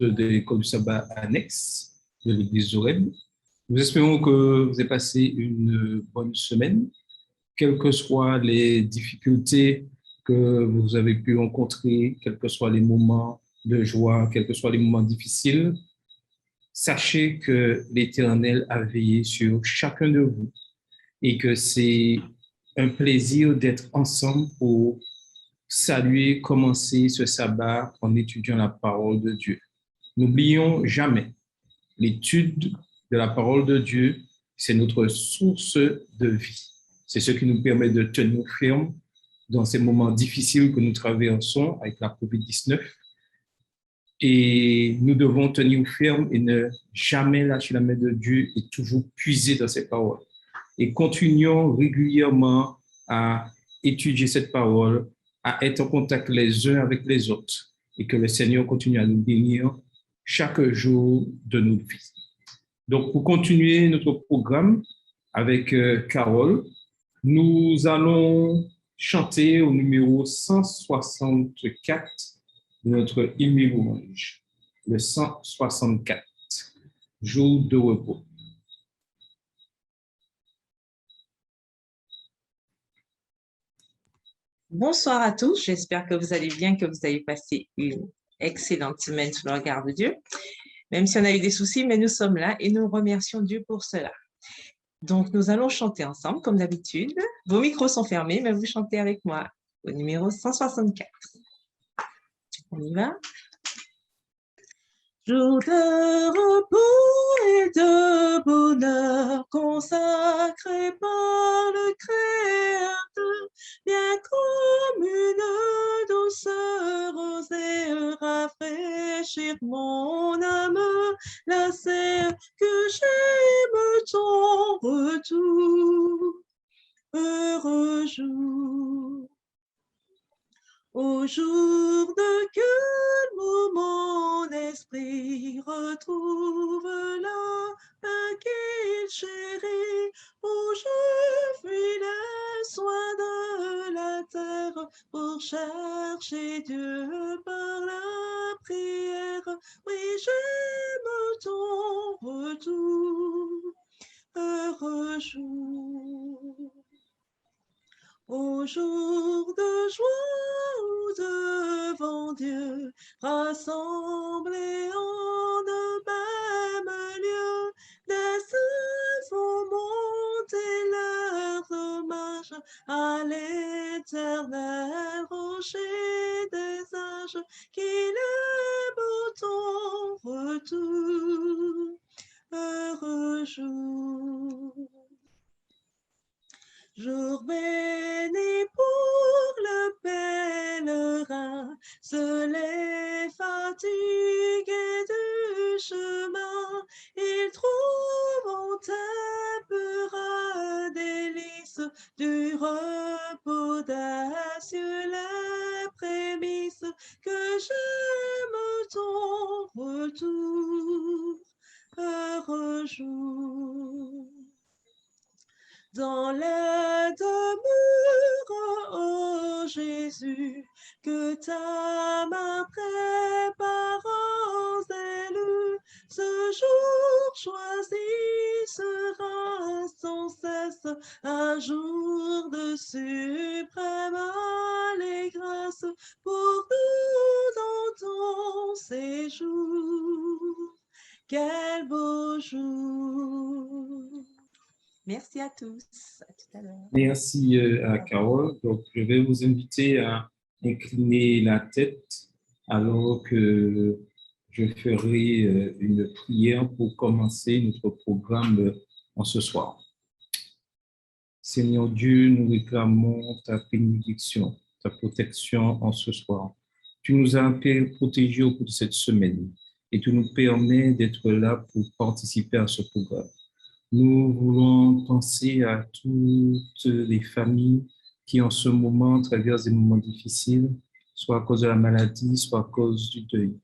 de l'école du sabbat annexe de l'église Zoreb. Nous espérons que vous avez passé une bonne semaine, quelles que soient les difficultés que vous avez pu rencontrer, quels que soient les moments de joie, quels que soient les moments difficiles. Sachez que l'Éternel a veillé sur chacun de vous et que c'est un plaisir d'être ensemble pour saluer, commencer ce sabbat en étudiant la parole de Dieu. N'oublions jamais, l'étude de la parole de Dieu, c'est notre source de vie. C'est ce qui nous permet de tenir ferme dans ces moments difficiles que nous traversons avec la COVID-19. Et nous devons tenir ferme et ne jamais lâcher la main de Dieu et toujours puiser dans ses paroles. Et continuons régulièrement à étudier cette parole, à être en contact les uns avec les autres et que le Seigneur continue à nous bénir chaque jour de notre vie. Donc, pour continuer notre programme avec Carole, nous allons chanter au numéro 164 de notre hymne louange, le 164, jour de repos. Bonsoir à tous, j'espère que vous allez bien, que vous avez passé une excellente semaine sous le regard de Dieu. Même si on a eu des soucis, mais nous sommes là et nous remercions Dieu pour cela. Donc, nous allons chanter ensemble, comme d'habitude. Vos micros sont fermés, mais vous chantez avec moi au numéro 164. On y va? Jour de repos et de bonheur consacré par le Créateur, bien comme une douceur osait rafraîchir mon âme, lassée que j'aime ton retour, heureux jour. Au jour de calme, mon esprit retrouve la paix qu'il chérit, où je fuis les soins de la terre pour chercher Dieu par la prière. Oui, j'aime ton retour, heureux jour. Au jour de joie où devant Dieu, rassemblés en un même lieu, des saints vont monter leur hommage à l'éternel rocher des âges, qu'il aime ton retour, heureux jour. Jour béni pour le pèlerin, les fatigués du chemin, ils trouveront un pur délice du repos des cieux, les prémices que j'aime ton retour, heureux jour. Dans les demeures, ô Jésus, que ta main prépare aux élus, ce jour choisi sera sans cesse un jour de suprême allégresse pour nous dans ton séjour. Quel beau jour! Merci à tous. À tout à l'heure. Merci à Carole. Donc, je vais vous inviter à incliner la tête alors que je ferai une prière pour commencer notre programme en ce soir. Seigneur Dieu, nous réclamons ta bénédiction, ta protection en ce soir. Tu nous as protégés au cours de cette semaine et tu nous permets d'être là pour participer à ce programme. Nous voulons penser à toutes les familles qui en ce moment traversent des moments difficiles, soit à cause de la maladie, soit à cause du deuil.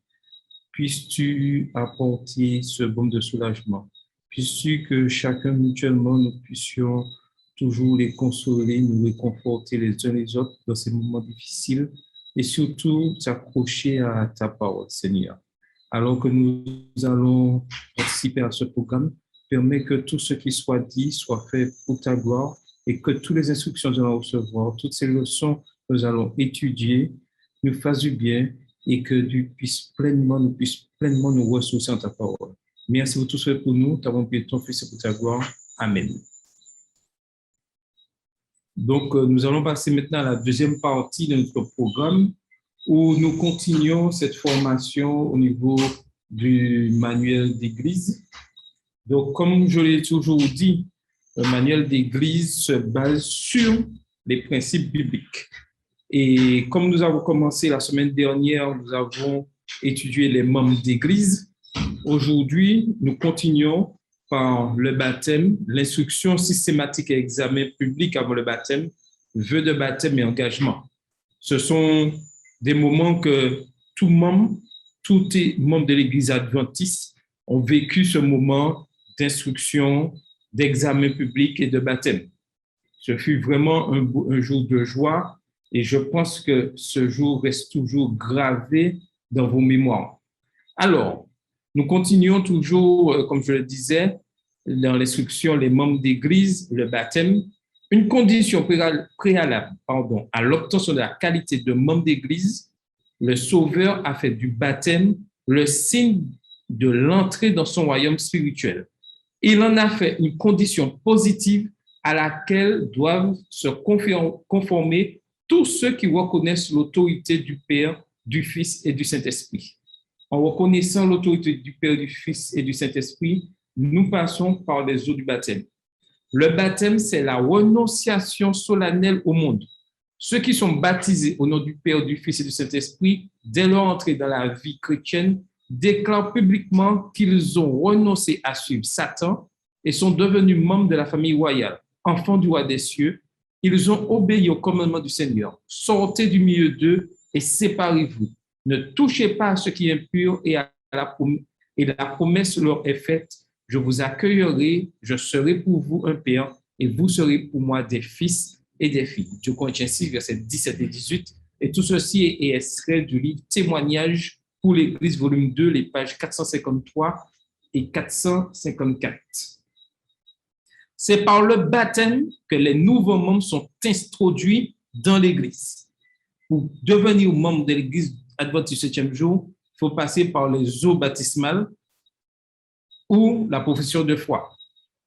Puisses-tu apporter ce baume de soulagement? Puisses-tu que chacun mutuellement nous puissions toujours les consoler, nous réconforter les uns les autres dans ces moments difficiles et surtout s'accrocher à ta parole, Seigneur. alors que nous allons participer à ce programme. Permets que tout ce qui soit dit soit fait pour ta gloire et que toutes les instructions que nous allons recevoir, toutes ces leçons que nous allons étudier, nous fassent du bien et que nous puissions pleinement nous ressourcer en ta parole. Merci pour tout ce que pour nous. T'avons prié ton Fils et pour ta gloire. Amen. Donc, nous allons passer maintenant à la deuxième partie de notre programme où nous continuons cette formation au niveau du manuel d'église. Donc, comme je l'ai toujours dit, le manuel d'église se base sur les principes bibliques. Et comme nous avons commencé la semaine dernière, nous avons étudié les membres d'église. Aujourd'hui, nous continuons par le baptême, l'instruction systématique et examen public avant le baptême, vœux de baptême et engagement. Ce sont des moments que tous les membres de l'Église adventiste ont vécu ce moment d'instruction, d'examen public et de baptême. Ce fut vraiment un jour de joie et je pense que ce jour reste toujours gravé dans vos mémoires. Alors, nous continuons toujours, comme je le disais, dans l'instruction, les membres d'église, le baptême. Une condition préalable à l'obtention de la qualité de membre d'église, le Sauveur a fait du baptême le signe de l'entrée dans son royaume spirituel. Il en a fait une condition positive à laquelle doivent se conformer tous ceux qui reconnaissent l'autorité du Père, du Fils et du Saint-Esprit. En reconnaissant l'autorité du Père, du Fils et du Saint-Esprit, nous passons par les eaux du baptême. Le baptême, c'est la renonciation solennelle au monde. Ceux qui sont baptisés au nom du Père, du Fils et du Saint-Esprit, dès leur entrée dans la vie chrétienne, déclarent publiquement qu'ils ont renoncé à suivre Satan et sont devenus membres de la famille royale, enfants du roi des cieux. Ils ont obéi au commandement du Seigneur. Sortez du milieu d'eux et séparez-vous. Ne touchez pas à ce qui est impur et la promesse leur est faite. Je vous accueillerai, je serai pour vous un père et vous serez pour moi des fils et des filles. 2 Corinthiens 6, versets 17 et 18. Et tout ceci est extrait du livre Témoignages pour l'Église, volume 2, les pages 453 et 454. C'est par le baptême que les nouveaux membres sont introduits dans l'Église. Pour devenir membre de l'Église adventiste du 7e jour, il faut passer par les eaux baptismales ou la profession de foi.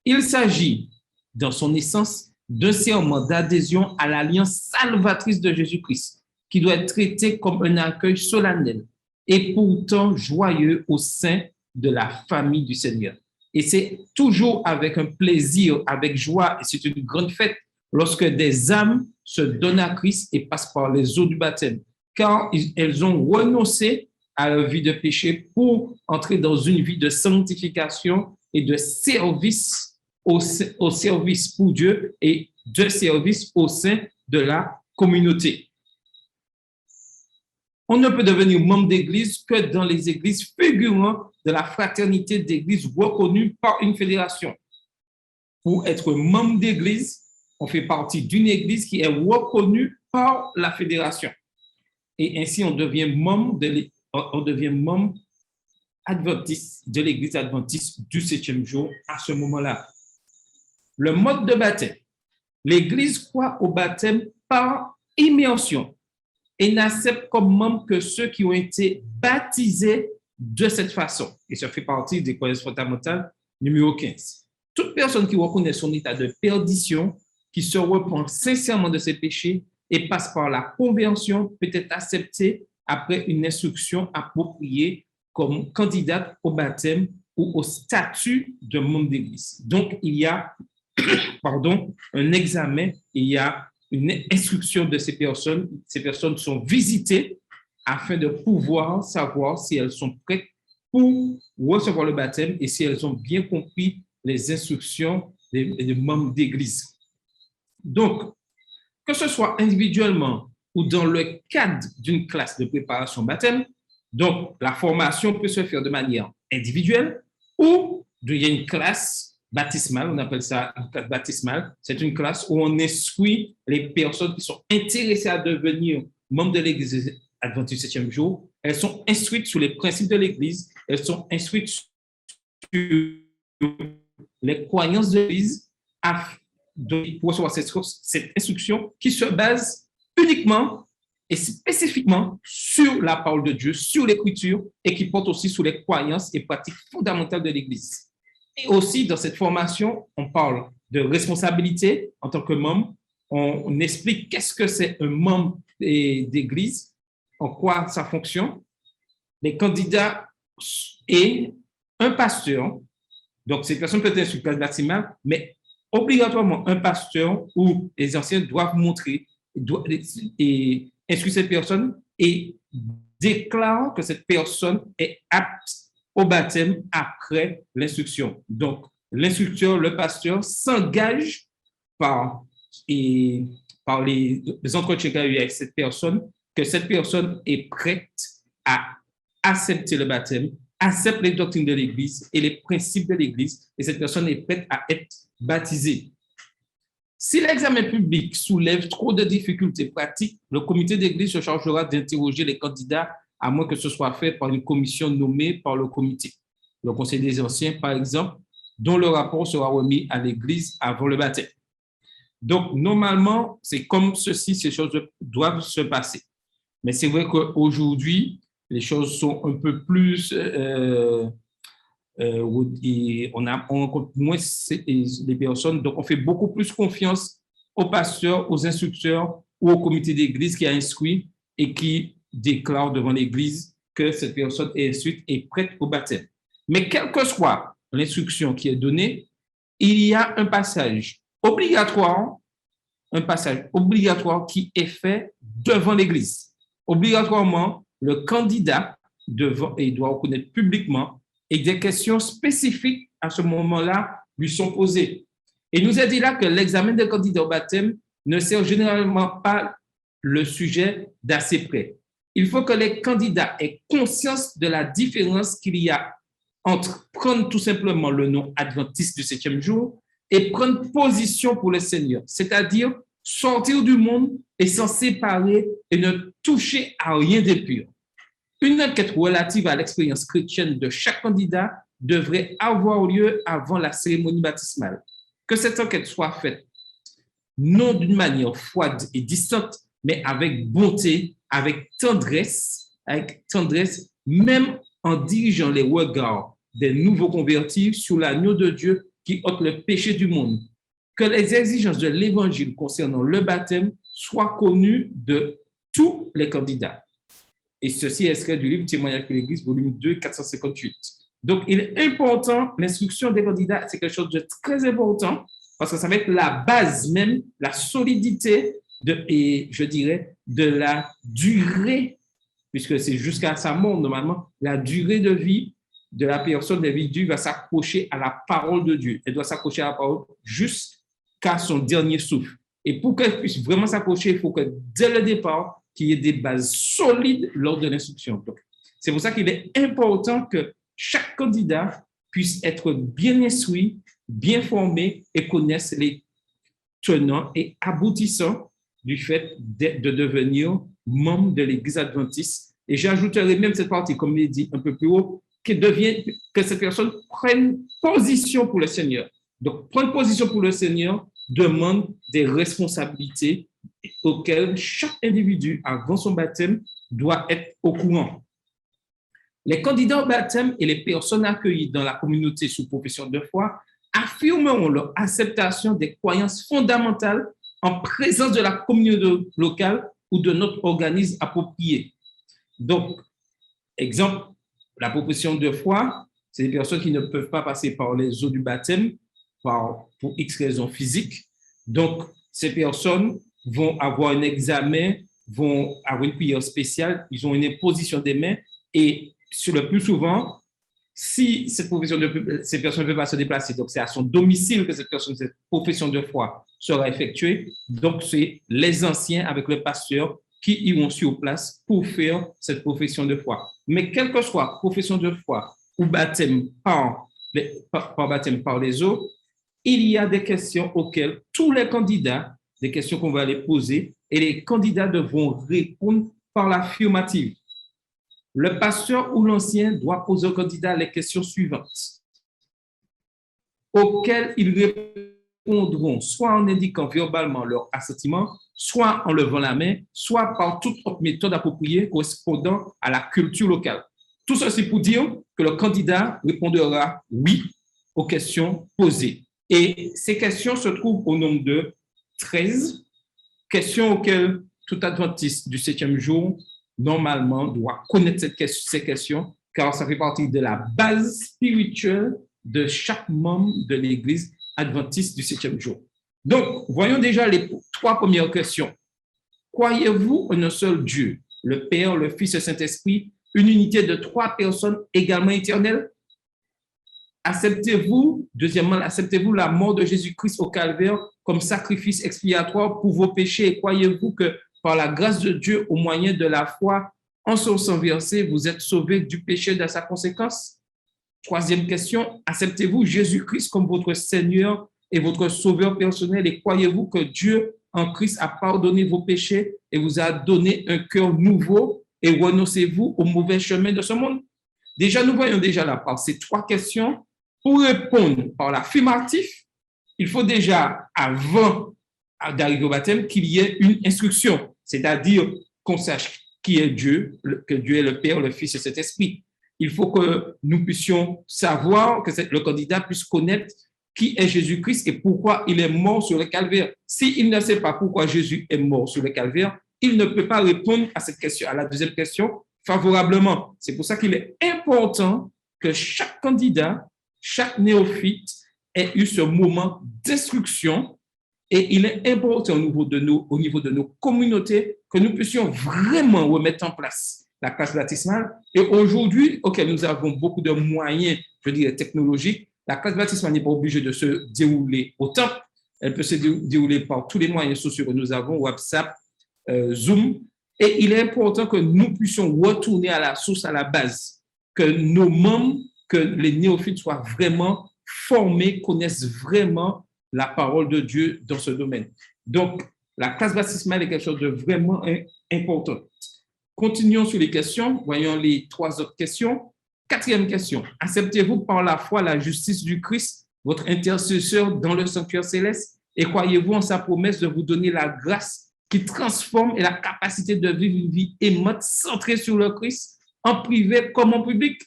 Il s'agit, dans son essence, d'un serment d'adhésion à l'alliance salvatrice de Jésus-Christ, qui doit être traité comme un accueil solennel et pourtant joyeux au sein de la famille du Seigneur. Et c'est toujours avec un plaisir, avec joie, et c'est une grande fête lorsque des âmes se donnent à Christ et passent par les eaux du baptême, car elles ont renoncé à leur vie de péché pour entrer dans une vie de sanctification et de service au service pour Dieu et de service au sein de la communauté. On ne peut devenir membre d'église que dans les églises figurant de la fraternité d'église reconnue par une fédération. Pour être membre d'église, on fait partie d'une église qui est reconnue par la fédération. Et ainsi, on devient membre adventiste de l'église adventiste du 7e jour à ce moment-là. Le mode de baptême. L'église croit au baptême par immersion et n'accepte comme membres que ceux qui ont été baptisés de cette façon. Et ça fait partie des croyances fondamentales numéro 15. Toute personne qui reconnaît son état de perdition, qui se repent sincèrement de ses péchés et passe par la conversion, peut être acceptée après une instruction appropriée comme candidate au baptême ou au statut de membre d'église. Donc, il y a un examen, il y a une instruction de ces personnes. Ces personnes sont visitées afin de pouvoir savoir si elles sont prêtes pour recevoir le baptême et si elles ont bien compris les instructions des membres d'église. Donc, que ce soit individuellement ou dans le cadre d'une classe de préparation baptême, donc la formation peut se faire de manière individuelle ou il y a une classe baptismale, on appelle ça une classe baptismale. C'est une classe où on instruit les personnes qui sont intéressées à devenir membres de l'Église adventiste du 7e jour. Elles sont instruites sur les principes de l'Église elles sont instruites sur les croyances de l'Église pour recevoir cette instruction qui se base uniquement et spécifiquement sur la parole de Dieu, sur l'Écriture, et qui porte aussi sur les croyances et pratiques fondamentales de l'Église. Et aussi, dans cette formation, on parle de responsabilité en tant que membre. On explique qu'est-ce que c'est un membre d'Église, en quoi ça fonctionne. Les candidats et un pasteur. Donc, cette personne peut être sur classe baptismale, mais obligatoirement, un pasteur ou les anciens doivent montrer et instruire cette personne et déclarent que cette personne est apte au baptême après l'instruction. Donc, l'instructeur, le pasteur s'engage par les entretiens qu'il y a eu avec cette personne, que cette personne est prête à accepter le baptême, accepte les doctrines de l'Église et les principes de l'Église, et cette personne est prête à être baptisée. Si l'examen public soulève trop de difficultés pratiques, le comité d'Église se chargera d'interroger les candidats, à moins que ce soit fait par une commission nommée par le comité. Le Conseil des anciens, par exemple, dont le rapport sera remis à l'Église avant le baptême. Donc, normalement, c'est comme ceci, ces choses doivent se passer. Mais c'est vrai qu'aujourd'hui, les choses sont un peu plus... on rencontre moins les personnes, donc on fait beaucoup plus confiance aux pasteurs, aux instructeurs ou au comité d'église qui a instruit et qui déclare devant l'église que cette personne est instruite et prête au baptême. Mais quelle que soit l'instruction qui est donnée, il y a un passage obligatoire qui est fait devant l'église. Obligatoirement, le candidat doit reconnaître publiquement et des questions spécifiques à ce moment-là lui sont posées. Et nous a dit là que l'examen des candidats au baptême ne sert généralement pas le sujet d'assez près. Il faut que les candidats aient conscience de la différence qu'il y a entre prendre tout simplement le nom adventiste du 7e jour et prendre position pour le Seigneur, c'est-à-dire sortir du monde et s'en séparer et ne toucher à rien d'impur. Une enquête relative à l'expérience chrétienne de chaque candidat devrait avoir lieu avant la cérémonie baptismale. Que cette enquête soit faite non d'une manière froide et distante, mais avec bonté, avec tendresse, même en dirigeant les regards des nouveaux convertis sur l'agneau de Dieu qui ôte le péché du monde. Que les exigences de l'Évangile concernant le baptême soient connues de tous les candidats. Et ceci est extrait du livre Témoignage de l'Église, volume 2, 458. Donc, il est important, l'instruction des candidats, c'est quelque chose de très important, parce que ça va être la base même, la solidité et je dirais de la durée, puisque c'est jusqu'à sa mort, normalement, la durée de vie de la personne, l'individu va s'accrocher à la parole de Dieu. Elle doit s'accrocher à la parole jusqu'à son dernier souffle. Et pour qu'elle puisse vraiment s'accrocher, il faut que dès le départ, qu'il y ait des bases solides lors de l'instruction. C'est pour ça qu'il est important que chaque candidat puisse être bien instruit, bien formé et connaisse les tenants et aboutissants du fait de devenir membre de l'Église adventiste. Et j'ajouterai même cette partie, comme il est dit un peu plus haut, que cette personne prenne position pour le Seigneur. Donc, prendre position pour le Seigneur demande des responsabilités auxquelles chaque individu, avant son baptême, doit être au courant. Les candidats au baptême et les personnes accueillies dans la communauté sous profession de foi affirmeront leur acceptation des croyances fondamentales en présence de la communauté locale ou de notre organisme approprié. Donc, exemple, la profession de foi, c'est des personnes qui ne peuvent pas passer par les eaux du baptême pour X raisons physiques. Donc, ces personnes vont avoir un examen, vont avoir une prière spéciale, ils ont une imposition des mains et sur le plus souvent, si ces personnes ne peuvent pas se déplacer, donc c'est à son domicile que cette profession de foi sera effectuée. Donc, c'est les anciens avec le pasteur qui iront sur place pour faire cette profession de foi. Mais quelle que soit profession de foi ou baptême par les eaux, il y a des questions auxquelles tous les candidats, des questions qu'on va les poser, et les candidats devront répondre par l'affirmative. Le pasteur ou l'ancien doit poser au candidat les questions suivantes, auxquelles ils répondront soit en indiquant verbalement leur assentiment, soit en levant la main, soit par toute autre méthode appropriée correspondant à la culture locale. Tout ceci pour dire que le candidat répondra oui aux questions posées. Et ces questions se trouvent au nombre de 13 questions auxquelles tout adventiste du 7e jour, normalement, doit connaître ces questions, car ça fait partie de la base spirituelle de chaque membre de l'Église adventiste du 7e jour. Donc, voyons déjà les 3 premières questions. Croyez-vous en un seul Dieu, le Père, le Fils et le Saint-Esprit, une unité de 3 personnes également éternelles? Deuxièmement, acceptez-vous la mort de Jésus-Christ au calvaire comme sacrifice expiatoire pour vos péchés et croyez-vous que par la grâce de Dieu, au moyen de la foi, en son sang versé, vous êtes sauvés du péché de sa conséquence? Troisième question, acceptez-vous Jésus-Christ comme votre Seigneur et votre Sauveur personnel et croyez-vous que Dieu en Christ a pardonné vos péchés et vous a donné un cœur nouveau et renoncez-vous au mauvais chemin de ce monde? Déjà, nous voyons déjà là par ces 3 questions. Pour répondre par l'affirmatif, il faut déjà, avant d'arriver au baptême, qu'il y ait une instruction, c'est-à-dire qu'on sache qui est Dieu, que Dieu est le Père, le Fils et cet Esprit. Il faut que nous puissions savoir, que le candidat puisse connaître qui est Jésus-Christ et pourquoi il est mort sur le calvaire. S'il ne sait pas pourquoi Jésus est mort sur le calvaire, il ne peut pas répondre à cette question, à la deuxième question, favorablement. C'est pour ça qu'il est important que chaque candidat, chaque néophyte ait eu ce moment d'instruction et il est important au niveau de nos communautés que nous puissions vraiment remettre en place la classe baptismale. Et aujourd'hui, nous avons beaucoup de moyens, je dirais, technologiques, la classe baptismale n'est pas obligée de se dérouler au temple. Elle peut se dérouler par tous les moyens sociaux que nous avons, WhatsApp, Zoom. Et il est important que nous puissions retourner à la source, à la base, que nos membres, que les néophytes soient vraiment formés, connaissent vraiment la parole de Dieu dans ce domaine. Donc, la classe baptismale est quelque chose de vraiment important. Continuons sur les questions. Voyons les 3 autres questions. 4e question. Acceptez-vous par la foi la justice du Christ, votre intercesseur dans le sanctuaire céleste, et croyez-vous en sa promesse de vous donner la grâce qui transforme et la capacité de vivre une vie aimante, centrée sur le Christ, en privé comme en public?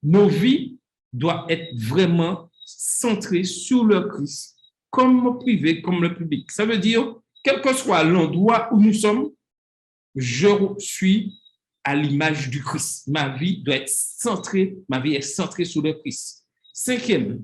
Nos vies doivent être vraiment centrées sur le Christ, comme en privé, comme le public. Ça veut dire, quel que soit l'endroit où nous sommes, je suis à l'image du Christ. Ma vie doit être centrée, ma vie est centrée sur le Christ. 5e,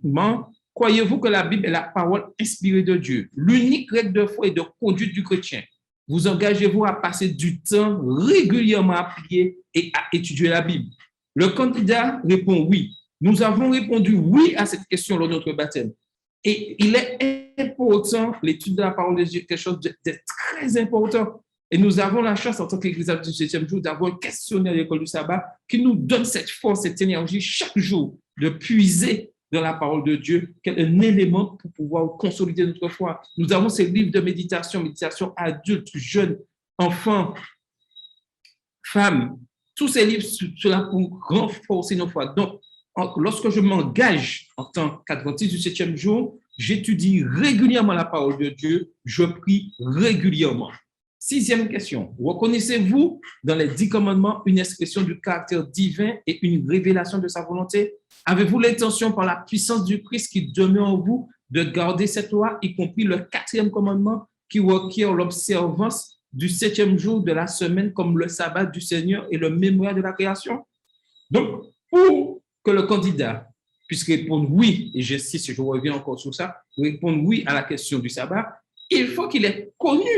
croyez-vous que la Bible est la parole inspirée de Dieu, l'unique règle de foi et de conduite du chrétien? Vous engagez-vous à passer du temps régulièrement à prier et à étudier la Bible? Le candidat répond oui. Nous avons répondu oui à cette question lors de notre baptême. Et il est important, l'étude de la parole de Dieu, quelque chose de très important. Et nous avons la chance, en tant qu'Église du 7e jour, d'avoir un questionnaire à l'école du sabbat qui nous donne cette force, cette énergie chaque jour de puiser dans la parole de Dieu, un élément pour pouvoir consolider notre foi. Nous avons ces livres de méditation adultes, jeunes, enfants, femmes, tous ces livres cela pour renforcer nos foi. Donc, lorsque je m'engage en tant qu'adventiste du 7e jour, j'étudie régulièrement la parole de Dieu, je prie régulièrement. 6e question, reconnaissez-vous dans les 10 commandements une expression du caractère divin et une révélation de sa volonté? Avez-vous l'intention par la puissance du Christ qui demeure en vous de garder cette loi, y compris le 4e commandement qui requiert l'observance du 7e jour de la semaine comme le sabbat du Seigneur et le mémorial de la création? Donc, pour que le candidat puisse répondre oui, et j'insiste, je reviens encore sur ça, répondre oui à la question du sabbat, il faut qu'il ait connu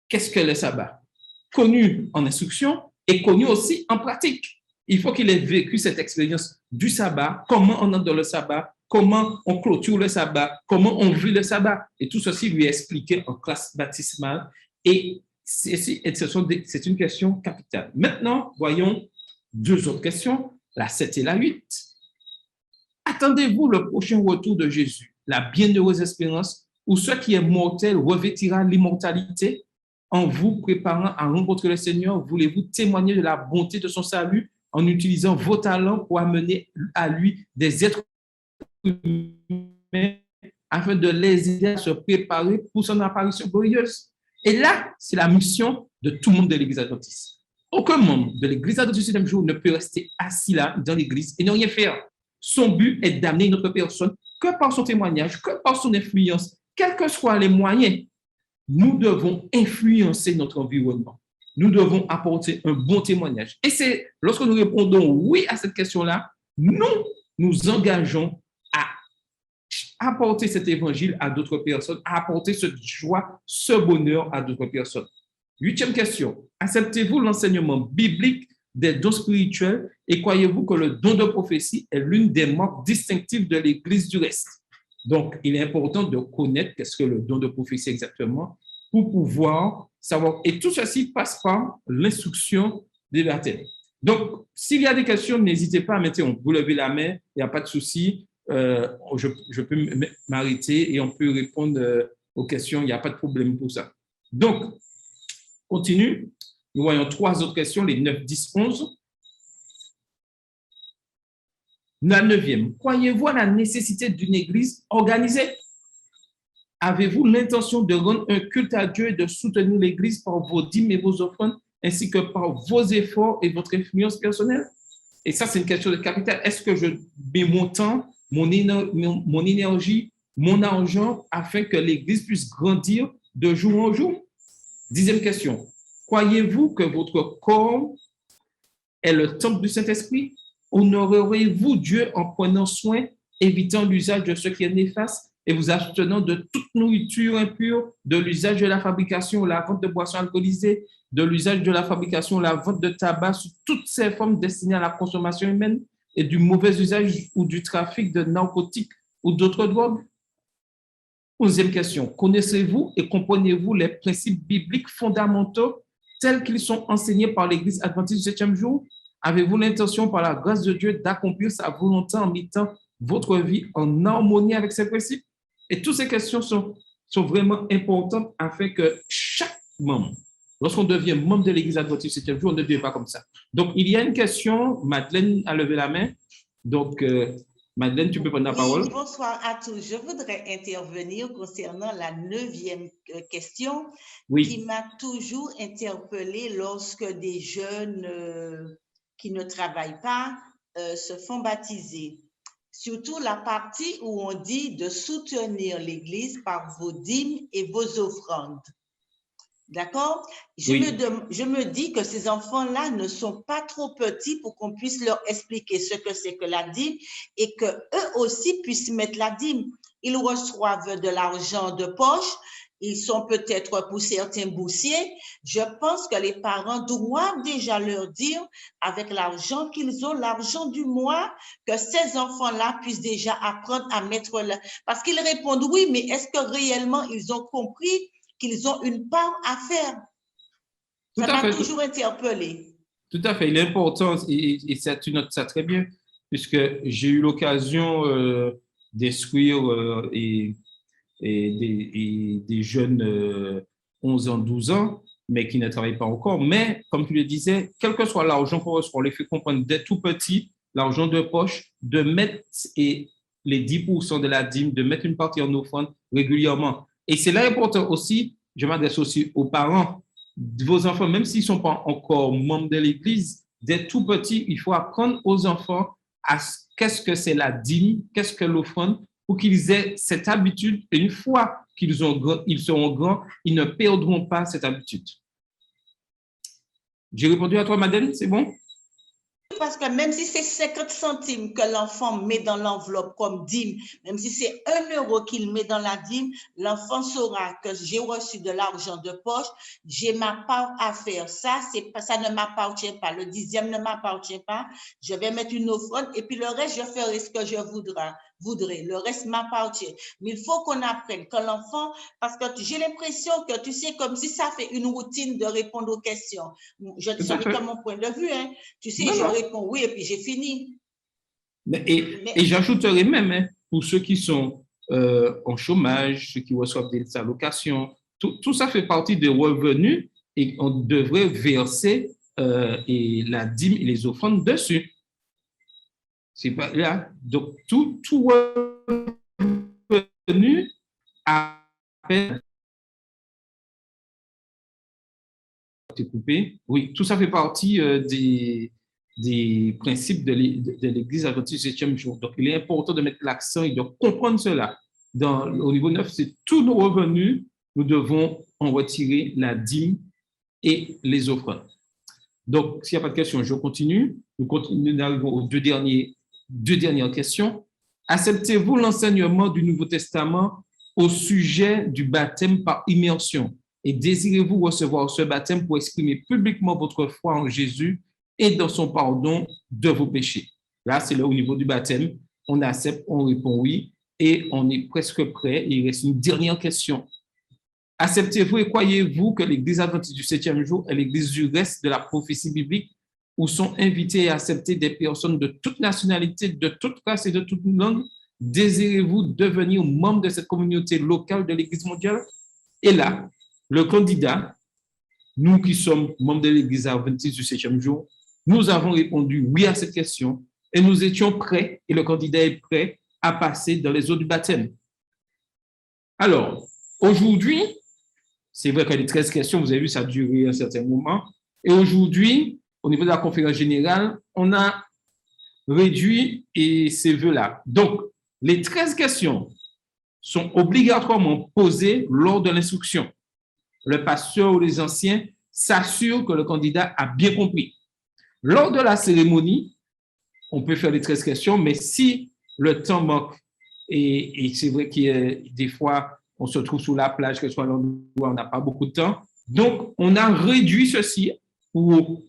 qu'est-ce que le sabbat, connu en instruction et connu aussi en pratique. Il faut qu'il ait vécu cette expérience du sabbat, comment on entre dans le sabbat, comment on clôture le sabbat, comment on vit le sabbat. Et tout ceci lui est expliqué en classe baptismale. Et c'est une question capitale. Maintenant, voyons 2 autres questions, la 7 et la 8. Attendez-vous le prochain retour de Jésus, la bienheureuse espérance, où ce qui est mortel revêtira l'immortalité? en vous préparant à rencontrer le Seigneur, voulez-vous témoigner de la bonté de son salut en utilisant vos talents pour amener à lui des êtres humains afin de les aider à se préparer pour son apparition glorieuse? Et là, c'est la mission de tout le monde de l'Église adventiste. Aucun membre de l'Église adventiste du 7e jour ne peut rester assis là dans l'Église et ne rien faire. Son but est d'amener une autre personne que par son témoignage, que par son influence, quels que soient les moyens. Nous devons influencer notre environnement. Nous devons apporter un bon témoignage. Et c'est lorsque nous répondons oui à cette question-là, nous nous engageons à apporter cet évangile à d'autres personnes, à apporter cette joie, ce bonheur à d'autres personnes. 8e question. Acceptez-vous l'enseignement biblique des dons spirituels et croyez-vous que le don de prophétie est l'une des marques distinctives de l'Église du reste? Donc, il est important de connaître qu'est-ce que le don de prophétie exactement pour pouvoir savoir. Et tout ceci passe par l'instruction des baptêmes. Donc, s'il y a des questions, n'hésitez pas à mettre, vous levez la main, il n'y a pas de souci. Je peux m'arrêter et on peut répondre aux questions, il n'y a pas de problème pour ça. Donc, continue. Nous voyons 3 autres questions, les 9, 10, 11. La 9e, croyez-vous à la nécessité d'une église organisée? Avez-vous l'intention de rendre un culte à Dieu et de soutenir l'église par vos dîmes et vos offrandes, ainsi que par vos efforts et votre influence personnelle? Et ça, c'est une question de capital. Est-ce que je mets mon temps, mon énergie, mon argent afin que l'église puisse grandir de jour en jour? 10e question, croyez-vous que votre corps est le temple du Saint-Esprit? Honorerez-vous Dieu en prenant soin, évitant l'usage de ce qui est néfaste et vous abstenant de toute nourriture impure, de l'usage de la fabrication ou la vente de boissons alcoolisées, de l'usage de la fabrication ou la vente de tabac sous toutes ces formes destinées à la consommation humaine et du mauvais usage ou du trafic de narcotiques ou d'autres drogues? 11e question, connaissez-vous et comprenez-vous les principes bibliques fondamentaux tels qu'ils sont enseignés par l'Église adventiste du 7e jour? Avez-vous l'intention, par la grâce de Dieu, d'accomplir sa volonté en mettant votre vie en harmonie avec ses principes? Et toutes ces questions sont vraiment importantes afin que chaque membre, lorsqu'on devient membre de l'Église adventiste du 7e jour, on ne devient pas comme ça. Donc, il y a une question, Madeleine a levé la main. Donc, Madeleine, tu peux prendre la parole. Oui, bonsoir à tous. Je voudrais intervenir concernant la 9e question qui m'a toujours interpellée lorsque des jeunes qui ne travaillent pas se font baptiser. Surtout la partie où on dit de soutenir l'Église par vos dîmes et vos offrandes. D'accord? Je me dis que ces enfants-là ne sont pas trop petits pour qu'on puisse leur expliquer ce que c'est que la dîme et qu'eux aussi puissent mettre la dîme. Ils reçoivent de l'argent de poche, ils sont peut-être pour certains boursiers. Je pense que les parents doivent déjà leur dire, avec l'argent qu'ils ont, l'argent du mois, que ces enfants-là puissent déjà apprendre à mettre là. Parce qu'ils répondent oui, mais est-ce que réellement ils ont compris qu'ils ont une part à faire? Ça m'a toujours interpellé. Tout à fait. Il est important, et ça, tu notes ça très bien, puisque j'ai eu l'occasion d'instruire des jeunes 11 ans, 12 ans, mais qui ne travaillent pas encore. Mais, comme tu le disais, quel que soit l'argent qu'on reçoit, on les fait comprendre dès tout petit, l'argent de poche, de mettre les 10% de la dîme, de mettre une partie en offrande régulièrement. Et c'est là important aussi, je m'adresse aussi aux parents de vos enfants, même s'ils ne sont pas encore membres de l'Église, dès tout petit, il faut apprendre aux enfants à qu'est-ce que c'est la dîme, qu'est-ce que l'offrande, pour qu'ils aient cette habitude. Et une fois qu'ils seront grands, ils ne perdront pas cette habitude. J'ai répondu à toi, Madeleine, c'est bon? Parce que même si c'est 50 centimes que l'enfant met dans l'enveloppe comme dîme, même si c'est 1 euro qu'il met dans la dîme, l'enfant saura que j'ai reçu de l'argent de poche, j'ai ma part à faire. Ça ne m'appartient pas. Le 10e ne m'appartient pas. Je vais mettre une offrande et puis le reste, je ferai ce que je voudrais. Le reste m'appartient. Mais il faut qu'on apprenne que l'enfant, parce que j'ai l'impression que tu sais, comme si ça fait une routine de répondre aux questions. Je te dis comme mon point de vue, hein. Tu sais, je réponds oui et puis j'ai fini. Et j'ajouterai même, hein, pour ceux qui sont en chômage, ceux qui reçoivent des allocations, tout ça fait partie des revenus et on devrait verser et la dîme et les offrandes dessus. C'est pas là. Donc, tout revenu à peine. Coupé. Oui, tout ça fait partie des principes de l'Église adventiste du 7e jour. Donc, il est important de mettre l'accent et de comprendre cela. Au niveau 9, c'est tous nos revenus, nous devons en retirer la dîme et les offrandes. Donc, s'il n'y a pas de questions, je continue. Nous arrivons aux deux dernières questions. Acceptez-vous l'enseignement du Nouveau Testament au sujet du baptême par immersion? Et désirez-vous recevoir ce baptême pour exprimer publiquement votre foi en Jésus et dans son pardon de vos péchés? Là, c'est là au niveau du baptême. On accepte, on répond oui et on est presque prêt. Il reste une dernière question. Acceptez-vous et croyez-vous que l'Église adventiste du 7e jour est l'Église du reste de la prophétie biblique où sont invités et acceptés des personnes de toute nationalité, de toute race et de toute langue? Désirez-vous devenir membre de cette communauté locale de l'Église mondiale? Et là, le candidat, nous qui sommes membres de l'Église adventiste du 7e jour, nous avons répondu oui à cette question et nous étions prêts, et le candidat est prêt à passer dans les eaux du baptême. Alors, aujourd'hui, c'est vrai que les 13 questions, vous avez vu, ça a duré un certain moment. Et aujourd'hui, au niveau de la conférence générale, on a réduit ces vœux-là. Donc, les 13 questions sont obligatoirement posées lors de l'instruction. Le pasteur ou les anciens s'assurent que le candidat a bien compris. Lors de la cérémonie, on peut faire les 13 questions, mais si le temps manque, et c'est vrai qu'il y a des fois, on se trouve sous la plage, que ce soit l'endroit où on n'a pas beaucoup de temps, donc on a réduit ceci pour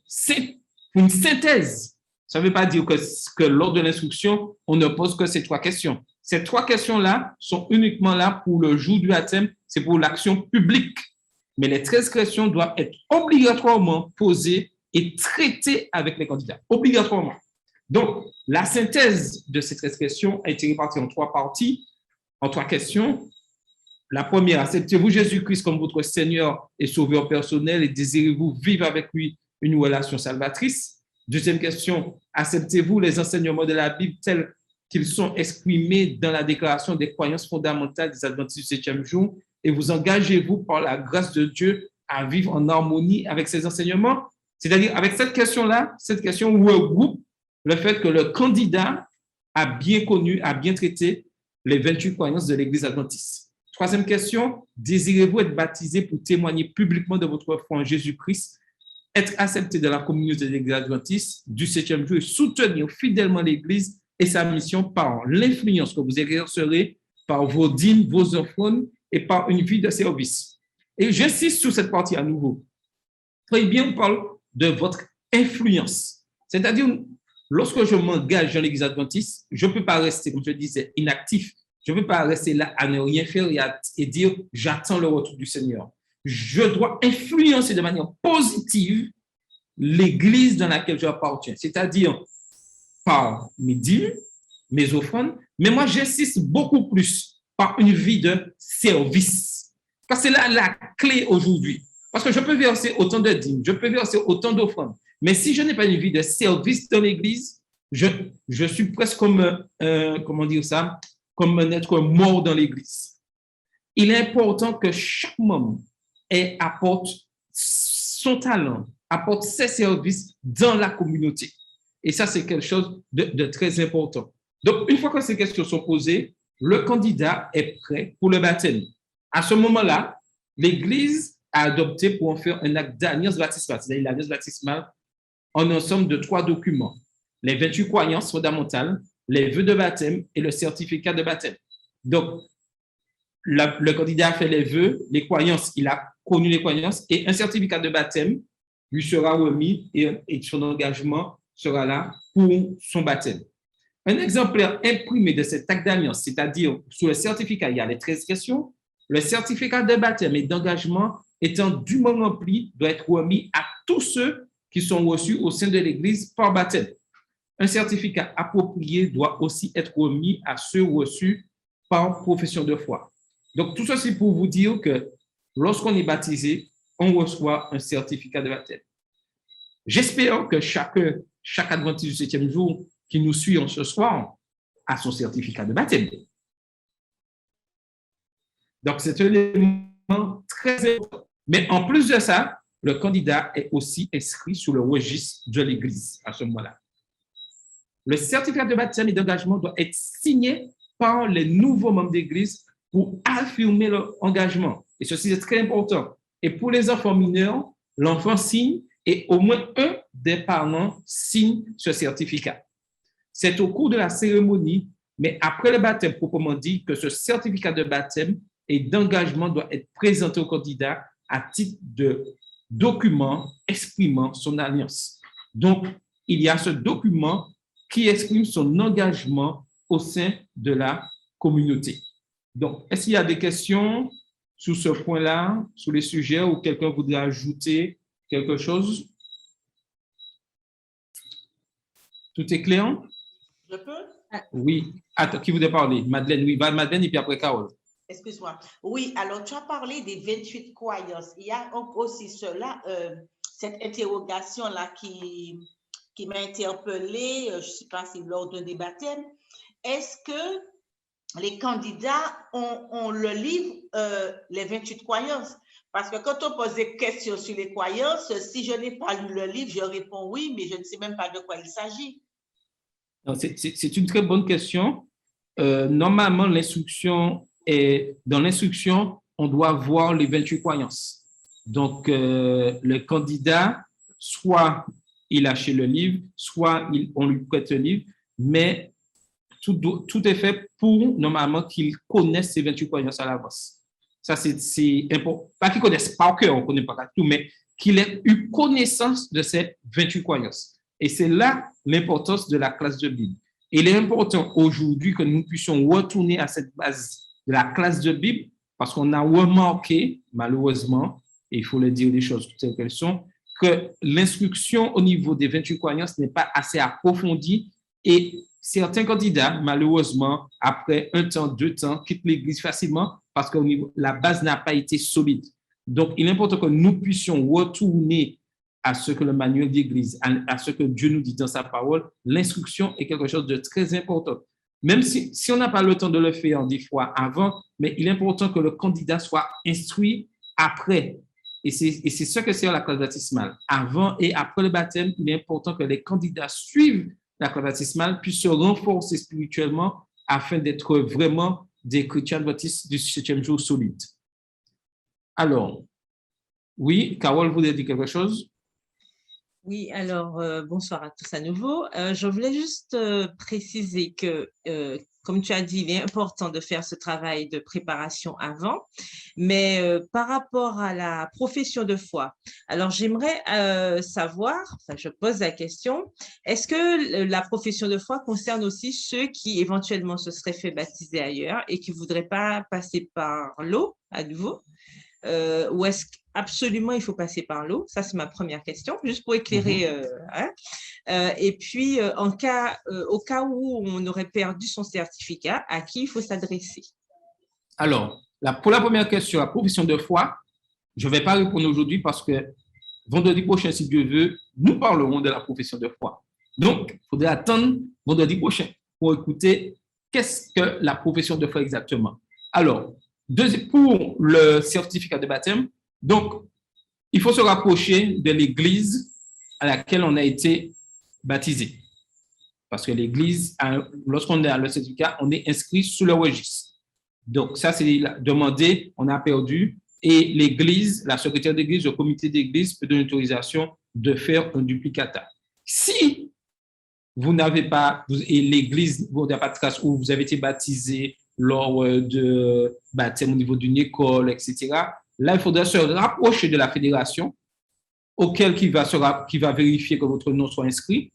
une synthèse. Ça ne veut pas dire que lors de l'instruction, on ne pose que ces 3 questions. Ces 3 questions-là sont uniquement là pour le jour du baptême, c'est pour l'action publique. Mais les 13 questions doivent être obligatoirement posées et traitées avec les candidats. Obligatoirement. Donc, la synthèse de ces 13 questions a été répartie en 3 parties, en 3 questions. La première, acceptez-vous Jésus-Christ comme votre Seigneur et Sauveur personnel et désirez-vous vivre avec lui une relation salvatrice? Deuxième question, acceptez-vous les enseignements de la Bible tels qu'ils sont exprimés dans la déclaration des croyances fondamentales des adventistes du 7e jour et vous engagez-vous par la grâce de Dieu à vivre en harmonie avec ces enseignements? C'est-à-dire, avec cette question-là, cette question regroupe le fait que le candidat a bien connu, a bien traité les 28 croyances de l'Église adventiste. Troisième question, désirez-vous être baptisé pour témoigner publiquement de votre foi en Jésus-Christ, être accepté dans la communauté de l'Église adventiste du 7e jour et soutenir fidèlement l'Église et sa mission par l'influence que vous exercerez par vos dîmes, vos offrandes et par une vie de service. Et j'insiste sur cette partie à nouveau. Très bien, on parle de votre influence. C'est-à-dire, lorsque je m'engage dans l'Église adventiste, je ne peux pas rester, comme je disais, inactif. Je ne peux pas rester là à ne rien faire et dire « j'attends le retour du Seigneur ». Je dois influencer de manière positive l'Église dans laquelle j'appartiens, c'est-à-dire par mes dîmes, mes offrandes, mais moi j'insiste beaucoup plus par une vie de service. Parce que c'est là la clé aujourd'hui. Parce que je peux verser autant de dîmes, je peux verser autant d'offrandes, mais si je n'ai pas une vie de service dans l'Église, je suis presque comme, comment dire ça, comme un être mort dans l'Église. Il est important que chaque membre apporte son talent, apporte ses services dans la communauté. Et ça, c'est quelque chose de très important. Donc, une fois que ces questions sont posées, le candidat est prêt pour le baptême. À ce moment-là, l'Église a adopté pour en faire un acte d'alliance baptismale, c'est-à-dire l'alliance baptismale en ensemble de 3 documents. Les 28 croyances fondamentales, les vœux de baptême et le certificat de baptême. Donc, le candidat a fait les vœux, les croyances, il a connu les croyances et un certificat de baptême lui sera remis et son engagement sera là pour son baptême. Un exemplaire imprimé de cet acte d'alliance, c'est-à-dire sur le certificat, il y a les 13 questions, le certificat de baptême et d'engagement étant dûment rempli doit être remis à tous ceux qui sont reçus au sein de l'Église par baptême. Un certificat approprié doit aussi être remis à ceux reçus par profession de foi. Donc, tout ceci pour vous dire que lorsqu'on est baptisé, on reçoit un certificat de baptême. J'espère que chaque adventiste du 7e jour qui nous suit ce soir a son certificat de baptême. Donc, c'est un élément très important. Mais en plus de ça, le candidat est aussi inscrit sur le registre de l'Église à ce moment-là. Le certificat de baptême et d'engagement doit être signé par les nouveaux membres d'Église pour affirmer leur engagement. Et ceci est très important. Et pour les enfants mineurs, l'enfant signe et au moins un des parents signe ce certificat. C'est au cours de la cérémonie, mais après le baptême proprement dit, que ce certificat de baptême et d'engagement doit être présenté au candidat à titre de document exprimant son alliance. Donc, il y a ce document qui exprime son engagement au sein de la communauté. Donc, est-ce qu'il y a des questions sur ce point-là, sur les sujets, ou quelqu'un voudrait ajouter quelque chose? Tout est clair? Je peux? Oui. Attends, qui voudrait parler? Madeleine, oui. Madeleine et puis après Carole. Excuse-moi. Oui, alors tu as parlé des 28 croyances. Il y a aussi cela, cette interrogation-là qui m'a interpellée, je ne sais pas si lors d'un des baptêmes. Est-ce que les candidats ont le livre, les 28 croyances? Parce que quand on pose des questions sur les croyances, si je n'ai pas lu le livre, je réponds oui, mais je ne sais même pas de quoi il s'agit. C'est une très bonne question. Normalement, dans l'instruction, on doit voir les 28 croyances. Donc, le candidat, soit il achète le livre, soit on lui prête le livre, mais tout est fait pour, normalement, qu'il connaisse ces 28 croyances à l'avance. Ça, c'est important. Pas qu'il connaisse par cœur, on ne connaît pas tout, mais qu'il ait eu connaissance de ces 28 croyances. Et c'est là l'importance de la classe de Bible. Il est important aujourd'hui que nous puissions retourner à cette base de la classe de Bible, parce qu'on a remarqué, malheureusement, et il faut le dire les choses telles qu'elles sont, que l'instruction au niveau des 28 croyances n'est pas assez approfondie et certains candidats, malheureusement, après 1 temps, 2 temps, quittent l'Église facilement parce que la base n'a pas été solide. Donc, il est important que nous puissions retourner à ce que le manuel d'Église, à ce que Dieu nous dit dans sa parole. L'instruction est quelque chose de très important. Même si on n'a pas le temps de le faire des fois avant, mais il est important que le candidat soit instruit après. Et c'est ce que c'est la classe baptismale. Avant et après le baptême, il est important que les candidats suivent la classe baptismale, puissent se renforcer spirituellement afin d'être vraiment des chrétiens baptistes du 7e jour solides. Alors, oui, Carole voulait dire quelque chose? Oui, alors bonsoir à tous à nouveau. Je voulais juste préciser que, comme tu as dit, il est important de faire ce travail de préparation avant, mais par rapport à la profession de foi, alors j'aimerais savoir, enfin je pose la question, est-ce que la profession de foi concerne aussi ceux qui éventuellement se seraient fait baptiser ailleurs et qui ne voudraient pas passer par l'eau à nouveau? Ou est-ce qu'absolument il faut passer par l'eau? Ça, c'est ma première question, juste pour éclairer. Et puis, au cas où on aurait perdu son certificat, à qui il faut s'adresser? Alors, pour la première question, la profession de foi, je ne vais pas répondre aujourd'hui parce que vendredi prochain, si Dieu veut, nous parlerons de la profession de foi. Donc, il faudrait attendre vendredi prochain pour écouter qu'est-ce que la profession de foi exactement. Alors, pour le certificat de baptême, donc, il faut se rapprocher de l'église à laquelle on a été baptisé. Parce que l'église, lorsqu'on a le certificat, on est inscrit sous le registre. Donc, ça, c'est demandé, on a perdu. Et l'église, la secrétaire d'église, le comité d'église peut donner l'autorisation de faire un duplicata. Si vous n'avez pas, et l'église, vous n'avez pas de trace où vous avez été baptisé lors de baptême au niveau d'une école, etc., là, il faudra se rapprocher de la fédération auquel qui va vérifier que votre nom soit inscrit.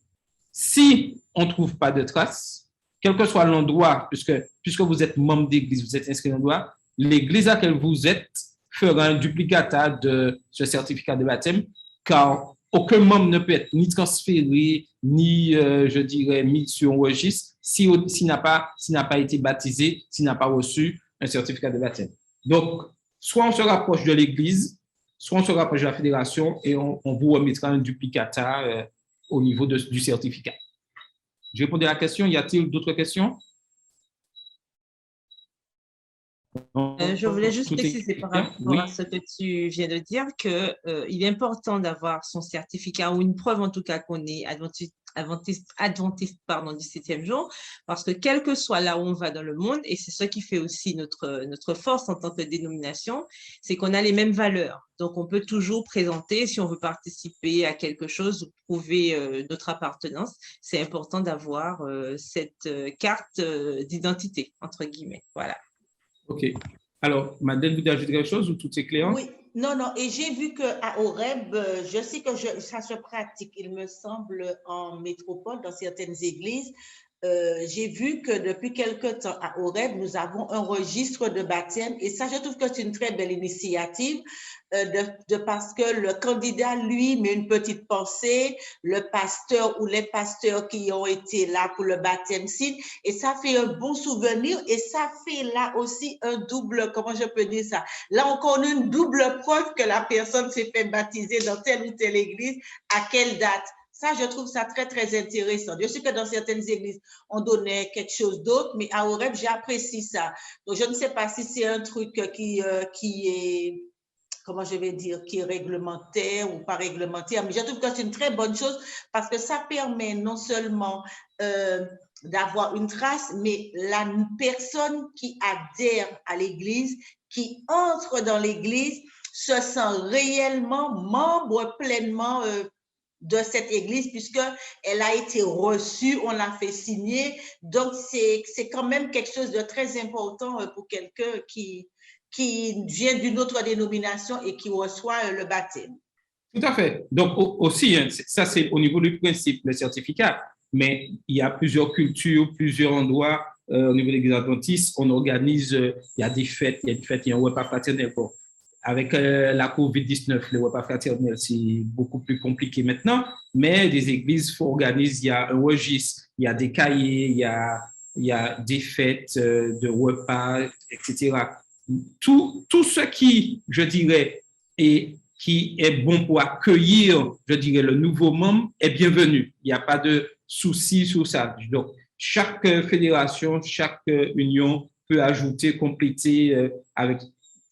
Si on ne trouve pas de traces, quel que soit l'endroit, puisque vous êtes membre d'église, vous êtes inscrit à l'endroit, l'église à laquelle vous êtes fera un duplicata de ce certificat de baptême, car aucun membre ne peut être ni transféré, ni, je dirais, mis sur un registre s'il n'a pas été baptisé, s'il n'a pas reçu un certificat de baptême. Donc, soit on se rapproche de l'Église, soit on se rapproche de la fédération et on vous remettra un duplicata au niveau du certificat. Je réponds à la question. Y a-t-il d'autres questions? Je voulais juste préciser par rapport à ce que tu viens de dire qu'il est important d'avoir son certificat ou une preuve en tout cas qu'on est adventiste du 7e jour, parce que quel que soit là où on va dans le monde, et c'est ce qui fait aussi notre force en tant que dénomination, c'est qu'on a les mêmes valeurs. Donc, on peut toujours présenter, si on veut participer à quelque chose ou prouver notre appartenance, c'est important d'avoir cette carte d'identité, entre guillemets. Voilà. OK. Alors, Madeleine, vous voulez ajouter quelque chose ou tout est clair? Oui, non. Et j'ai vu qu'à Horeb, je sais que ça se pratique, il me semble, en métropole, dans certaines églises. J'ai vu que depuis quelque temps à Horeb, nous avons un registre de baptême et ça, je trouve que c'est une très belle initiative parce que le candidat, lui, met une petite pensée, le pasteur ou les pasteurs qui ont été là pour le baptême signe et ça fait un bon souvenir et ça fait là aussi un double, comment je peux dire ça? Là encore, on a une double preuve que la personne s'est fait baptiser dans telle ou telle église, à quelle date? Ça, je trouve ça très, très intéressant. Je sais que dans certaines églises, on donnait quelque chose d'autre, mais à Horeb, j'apprécie ça. Donc, je ne sais pas si c'est un truc qui est, comment je vais dire, qui est réglementaire ou pas réglementaire, mais je trouve que c'est une très bonne chose parce que ça permet non seulement d'avoir une trace, mais la personne qui adhère à l'église, qui entre dans l'église, se sent réellement membre pleinement de cette église puisqu'elle a été reçue, on l'a fait signer. Donc, c'est quand même quelque chose de très important pour quelqu'un qui vient d'une autre dénomination et qui reçoit le baptême. Tout à fait. Donc, aussi, hein, ça, c'est au niveau du principe, le certificat. Mais il y a plusieurs cultures, plusieurs endroits au niveau des églises adventistes. On organise, il y a des fêtes, il y a un repas fraternel. Bon, avec la COVID-19, le repas fraternel, c'est beaucoup plus compliqué maintenant. Mais des églises organisent, il y a un registre, il y a des cahiers, il y a des fêtes de repas, etc. Tout ce qui, je dirais, qui est bon pour accueillir, je dirais, le nouveau membre est bienvenu. Il n'y a pas de souci sur ça. Donc, chaque fédération, chaque union peut ajouter, compléter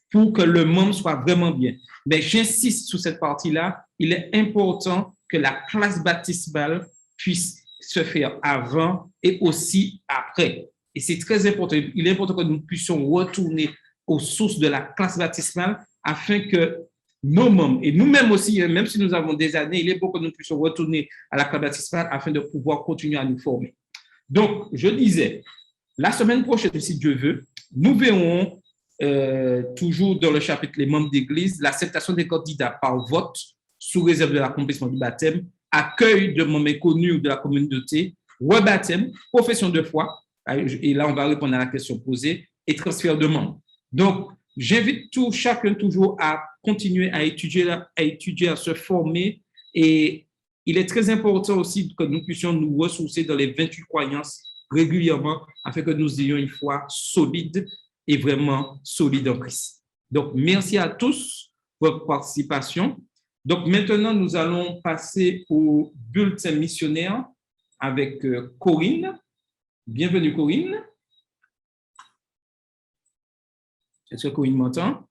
pour que le membre soit vraiment bien. Mais j'insiste sur cette partie-là. Il est important que la classe baptismale puisse se faire avant et aussi après. Et c'est très important. Il est important que nous puissions retourner aux sources de la classe baptismale afin que nos membres, et nous-mêmes aussi, même si nous avons des années, il est bon que nous puissions retourner à la classe baptismale afin de pouvoir continuer à nous former. Donc, je disais, la semaine prochaine, si Dieu veut, nous verrons toujours dans le chapitre les membres d'église, l'acceptation des candidats par vote sous réserve de l'accomplissement du baptême, accueil de membres inconnus de la communauté, rebaptême, profession de foi, et là on va répondre à la question posée, et transfert de membres. Donc, j'invite chacun toujours à continuer à étudier, à se former, et il est très important aussi que nous puissions nous ressourcer dans les 28 croyances régulièrement afin que nous ayons une foi solide et vraiment solide en Christ. Donc, merci à tous pour votre participation. Donc, maintenant, nous allons passer au bulletin missionnaire avec Corinne. Bienvenue, Corinne. Est-ce que Corinne m'entend?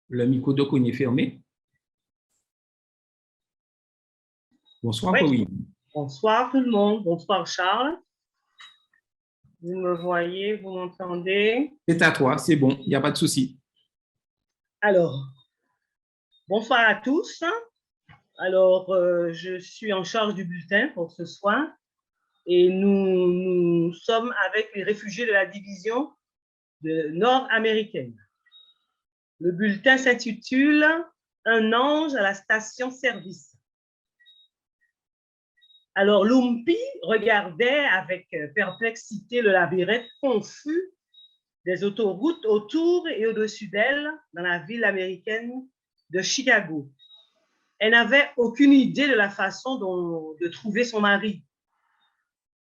Le micro de Corinne est fermé. Bonsoir, oui. Corinne. Bonsoir tout le monde. Bonsoir, Charles. Vous me voyez, vous m'entendez? C'est à toi, c'est bon, il n'y a pas de souci. Alors, bonsoir à tous. Alors, je suis en charge du bulletin pour ce soir et nous sommes avec les réfugiés de la division nord-américaine. Le bulletin s'intitule « Un ange à la station-service ». Alors, Lumpi regardait avec perplexité le labyrinthe confus des autoroutes autour et au-dessus d'elle dans la ville américaine de Chicago. Elle n'avait aucune idée de la façon de trouver son mari.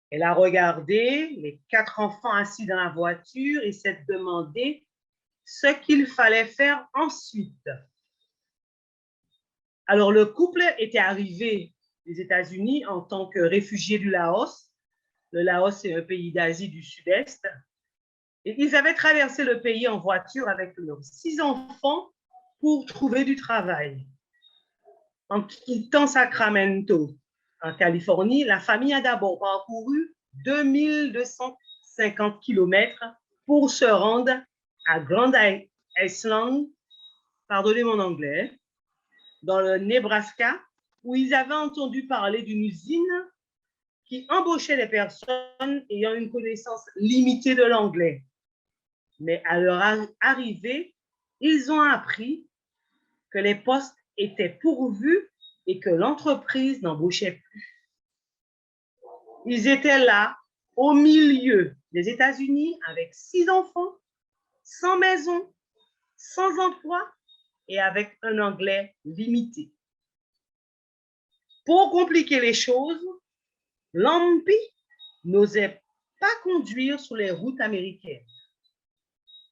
Elle a regardé les 4 enfants assis dans la voiture et s'est demandé ce qu'il fallait faire ensuite. Alors, le couple était arrivé des États-Unis en tant que réfugié du Laos. Le Laos est un pays d'Asie du Sud-Est. Et ils avaient traversé le pays en voiture avec leurs 6 enfants pour trouver du travail. En quittant Sacramento, en Californie, la famille a d'abord parcouru 2250 km pour se rendre à Grand Island, pardonnez mon anglais, dans le Nebraska, où ils avaient entendu parler d'une usine qui embauchait des personnes ayant une connaissance limitée de l'anglais. Mais à leur arrivée, ils ont appris que les postes étaient pourvus et que l'entreprise n'embauchait plus. Ils étaient là, au milieu des États-Unis, avec 6 enfants, sans maison, sans emploi et avec un anglais limité. Pour compliquer les choses, Lampi n'osait pas conduire sur les routes américaines.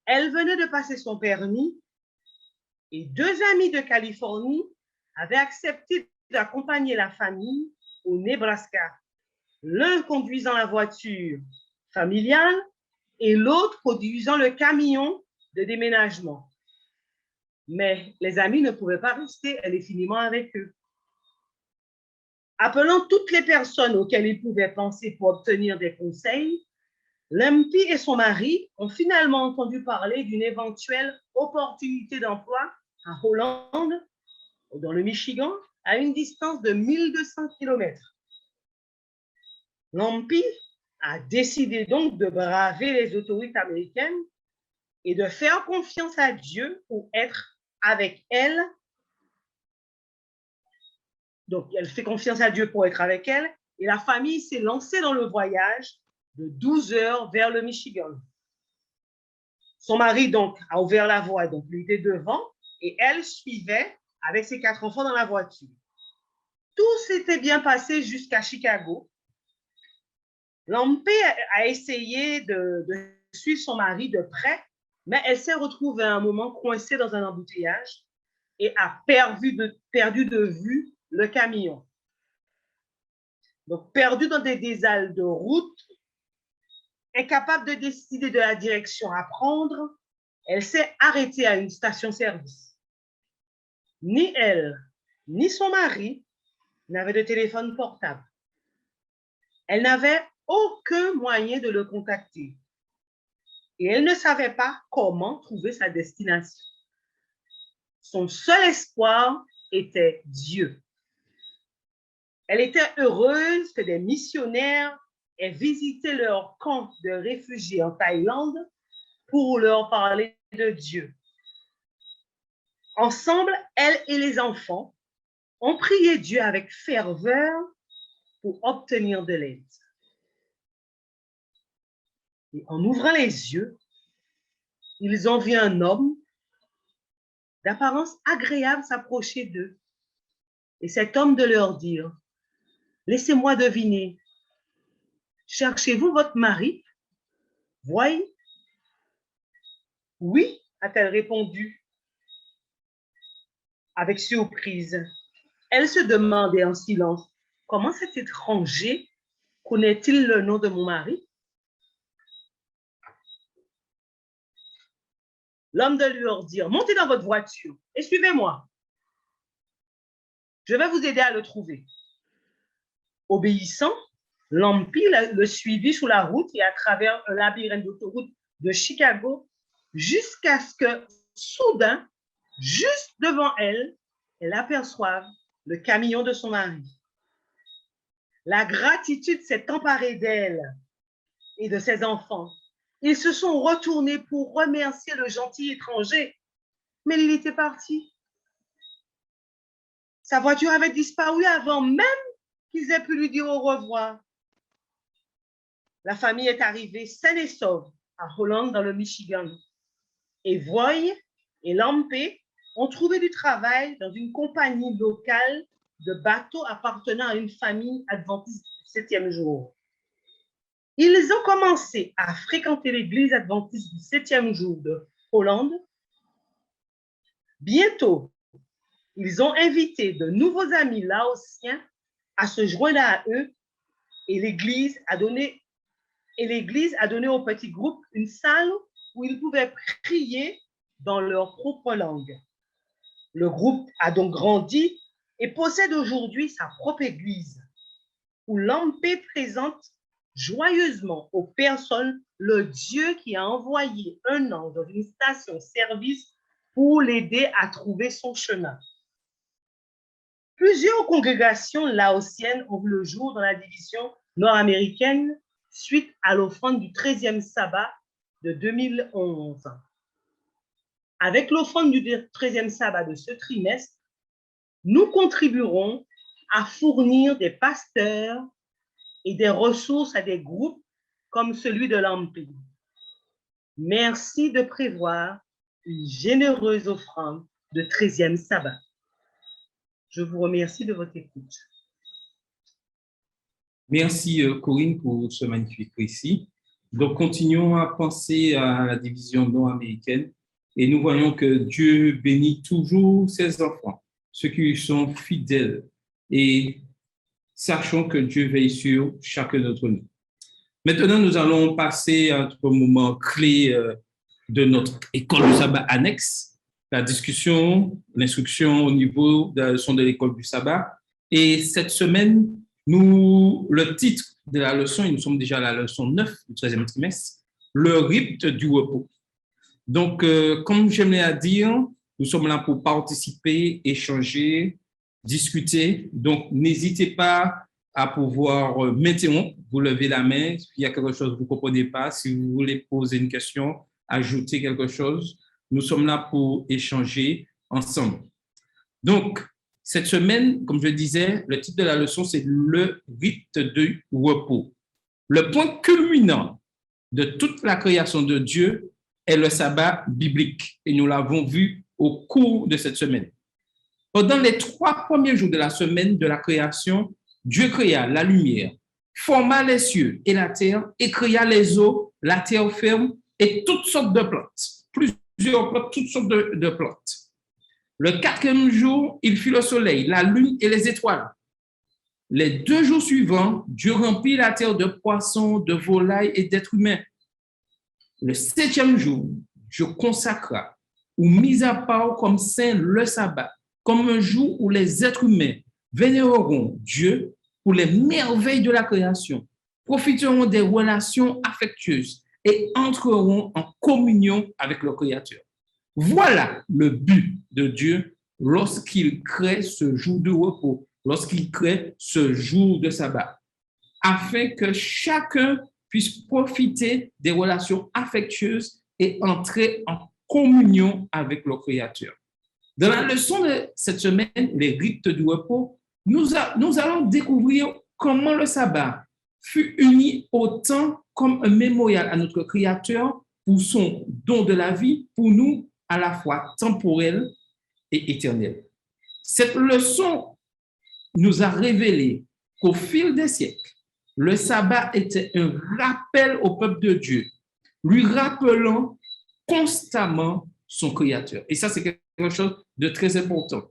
Elle venait de passer son permis et 2 amis de Californie avaient accepté d'accompagner la famille au Nebraska, l'un conduisant la voiture familiale et l'autre conduisant le camion de déménagement. Mais les amis ne pouvaient pas rester indéfiniment avec eux. Appelant toutes les personnes auxquelles ils pouvaient penser pour obtenir des conseils, Lampi et son mari ont finalement entendu parler d'une éventuelle opportunité d'emploi à Holland, dans le Michigan, à une distance de 1200 km. Lampi a décidé donc de braver les autorités américaines et de faire confiance à Dieu pour être avec elle. Donc, elle fait confiance à Dieu pour être avec elle et la famille s'est lancée dans le voyage de 12 heures vers le Michigan. Son mari, donc, a ouvert la voie, donc il était devant et elle suivait avec ses 4 enfants dans la voiture. Tout s'était bien passé jusqu'à Chicago. Lampi a essayé de suivre son mari de près, mais elle s'est retrouvée à un moment coincée dans un embouteillage et a perdu de vue le camion. Donc, perdue dans des désalles de route, incapable de décider de la direction à prendre, elle s'est arrêtée à une station-service. Ni elle, ni son mari n'avaient de téléphone portable. Elle n'avait aucun moyen de le contacter. Et elle ne savait pas comment trouver sa destination. Son seul espoir était Dieu. Elle était heureuse que des missionnaires aient visité leur camp de réfugiés en Thaïlande pour leur parler de Dieu. Ensemble, elle et les enfants ont prié Dieu avec ferveur pour obtenir de l'aide. Et en ouvrant les yeux, ils ont vu un homme d'apparence agréable s'approcher d'eux. Et cet homme de leur dire, « Laissez-moi deviner, cherchez-vous votre mari? » Voyez. « Oui, a-t-elle répondu avec surprise. Elle se demandait en silence, comment cet étranger connaît-il le nom de mon mari? L'homme de leur dire, montez dans votre voiture et suivez-moi. Je vais vous aider à le trouver. Obéissant, Lampi le suivit sur la route et à travers un labyrinthe d'autoroute de Chicago jusqu'à ce que, soudain, juste devant elle, elle aperçoive le camion de son mari. La gratitude s'est emparée d'elle et de ses enfants. Ils se sont retournés pour remercier le gentil étranger, mais il était parti. Sa voiture avait disparu avant même qu'ils aient pu lui dire au revoir. La famille est arrivée saine et sauve à Holland, dans le Michigan. Et Voy et Lampi ont trouvé du travail dans une compagnie locale de bateaux appartenant à une famille adventiste du 7e jour. Ils ont commencé à fréquenter l'église adventiste du 7e jour de Hollande Bientôt, ils ont invité de nouveaux amis laotiens à se joindre à eux et l'Église a donné au petit groupe une salle où ils pouvaient prier dans leur propre langue. Le groupe a donc grandi et possède aujourd'hui sa propre église, où Lampé présente joyeusement aux personnes le Dieu qui a envoyé un ange dans une station-service pour l'aider à trouver son chemin. Plusieurs congrégations laotiennes ont vu le jour dans la division nord-américaine suite à l'offrande du 13e sabbat de 2011. Avec l'offrande du 13e sabbat de ce trimestre, nous contribuerons à fournir des pasteurs et des ressources à des groupes comme celui de Lampé. Merci de prévoir une généreuse offrande de 13e sabbat. Je vous remercie de votre écoute. Merci Corinne pour ce magnifique récit. Donc, continuons à penser à la division nord-américaine et nous voyons que Dieu bénit toujours ses enfants, ceux qui lui sont fidèles, et sachons que Dieu veille sur chacun d'entre nous. Maintenant, nous allons passer à notre moment clé de notre école du sabbat annexe, la discussion, l'instruction au niveau de la leçon de l'école du sabbat. Et cette semaine, le titre de la leçon, et nous sommes déjà à la leçon 9 du 13e trimestre, le rite du repos. Donc, comme j'aimais à dire, nous sommes là pour participer, échanger, discuter. Donc, n'hésitez pas à pouvoir m'interrompre, vous levez la main, s'il y a quelque chose que vous ne comprenez pas, si vous voulez poser une question, ajouter quelque chose. Nous sommes là pour échanger ensemble. Donc, cette semaine, comme je disais, le titre de la leçon, c'est le rite du repos. Le point culminant de toute la création de Dieu est le sabbat biblique. Et nous l'avons vu au cours de cette semaine. Pendant les 3 premiers jours de la semaine de la création, Dieu créa la lumière, forma les cieux et la terre, et créa les eaux, la terre ferme et toutes sortes de plantes. Plusieurs plantes, toutes sortes de plantes. Le 4e jour, il fit le soleil, la lune et les étoiles. Les 2 jours suivants, Dieu remplit la terre de poissons, de volailles et d'êtres humains. Le 7e jour, Dieu consacra ou mis à part comme saint le sabbat, comme un jour où les êtres humains vénéreront Dieu pour les merveilles de la création, profiteront des relations affectueuses et entreront en communion avec le Créateur. Voilà le but de Dieu lorsqu'il crée ce jour de repos, lorsqu'il crée ce jour de sabbat, afin que chacun puisse profiter des relations affectueuses et entrer en communion avec le Créateur. Dans la leçon de cette semaine, les rites du repos, nous allons découvrir comment le sabbat fut uni autant comme un mémorial à notre Créateur pour son don de la vie, pour nous à la fois temporel et éternel. Cette leçon nous a révélé qu'au fil des siècles, le sabbat était un rappel au peuple de Dieu, lui rappelant constamment son Créateur. Et ça, c'est quelque chose de très important.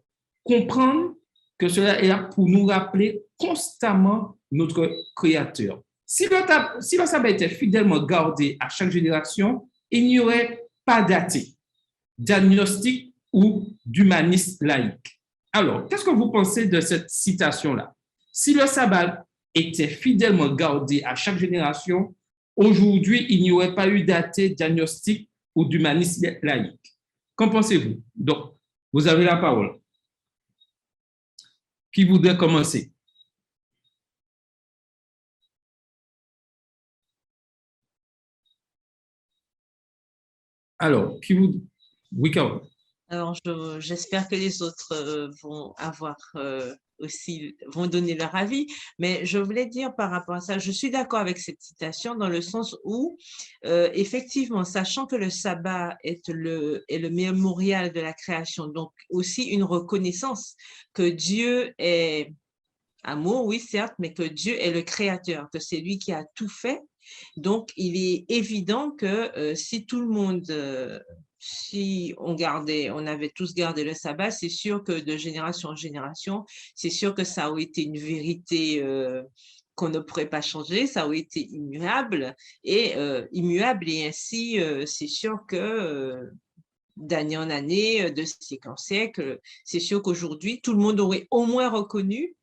Comprendre que cela est là pour nous rappeler constamment notre Créateur. Si le sabbat était fidèlement gardé à chaque génération, il n'y aurait pas d'athée, d'agnostique ou d'humaniste laïque. Alors, qu'est-ce que vous pensez de cette citation-là? Si le sabbat était fidèlement gardé à chaque génération, aujourd'hui, il n'y aurait pas eu d'athée, d'agnostique ou d'humaniste laïque. Qu'en pensez-vous? Donc, vous avez la parole. Qui voudrait commencer? Alors, qui vous... Oui, Carole. Alors, j'espère que les autres vont avoir aussi, vont donner leur avis, mais je voulais dire par rapport à ça, je suis d'accord avec cette citation dans le sens où, effectivement, sachant que le sabbat est le mémorial de la création, donc aussi une reconnaissance que Dieu est amour, oui, certes, mais que Dieu est le créateur, que c'est lui qui a tout fait. Donc, il est évident que si tout le monde si on avait tous gardé le sabbat, c'est sûr que de génération en génération, c'est sûr que ça aurait été une vérité qu'on ne pourrait pas changer, ça aurait été immuable et ainsi, c'est sûr que d'année en année, de siècle en siècle, c'est sûr qu'aujourd'hui, tout le monde aurait au moins reconnu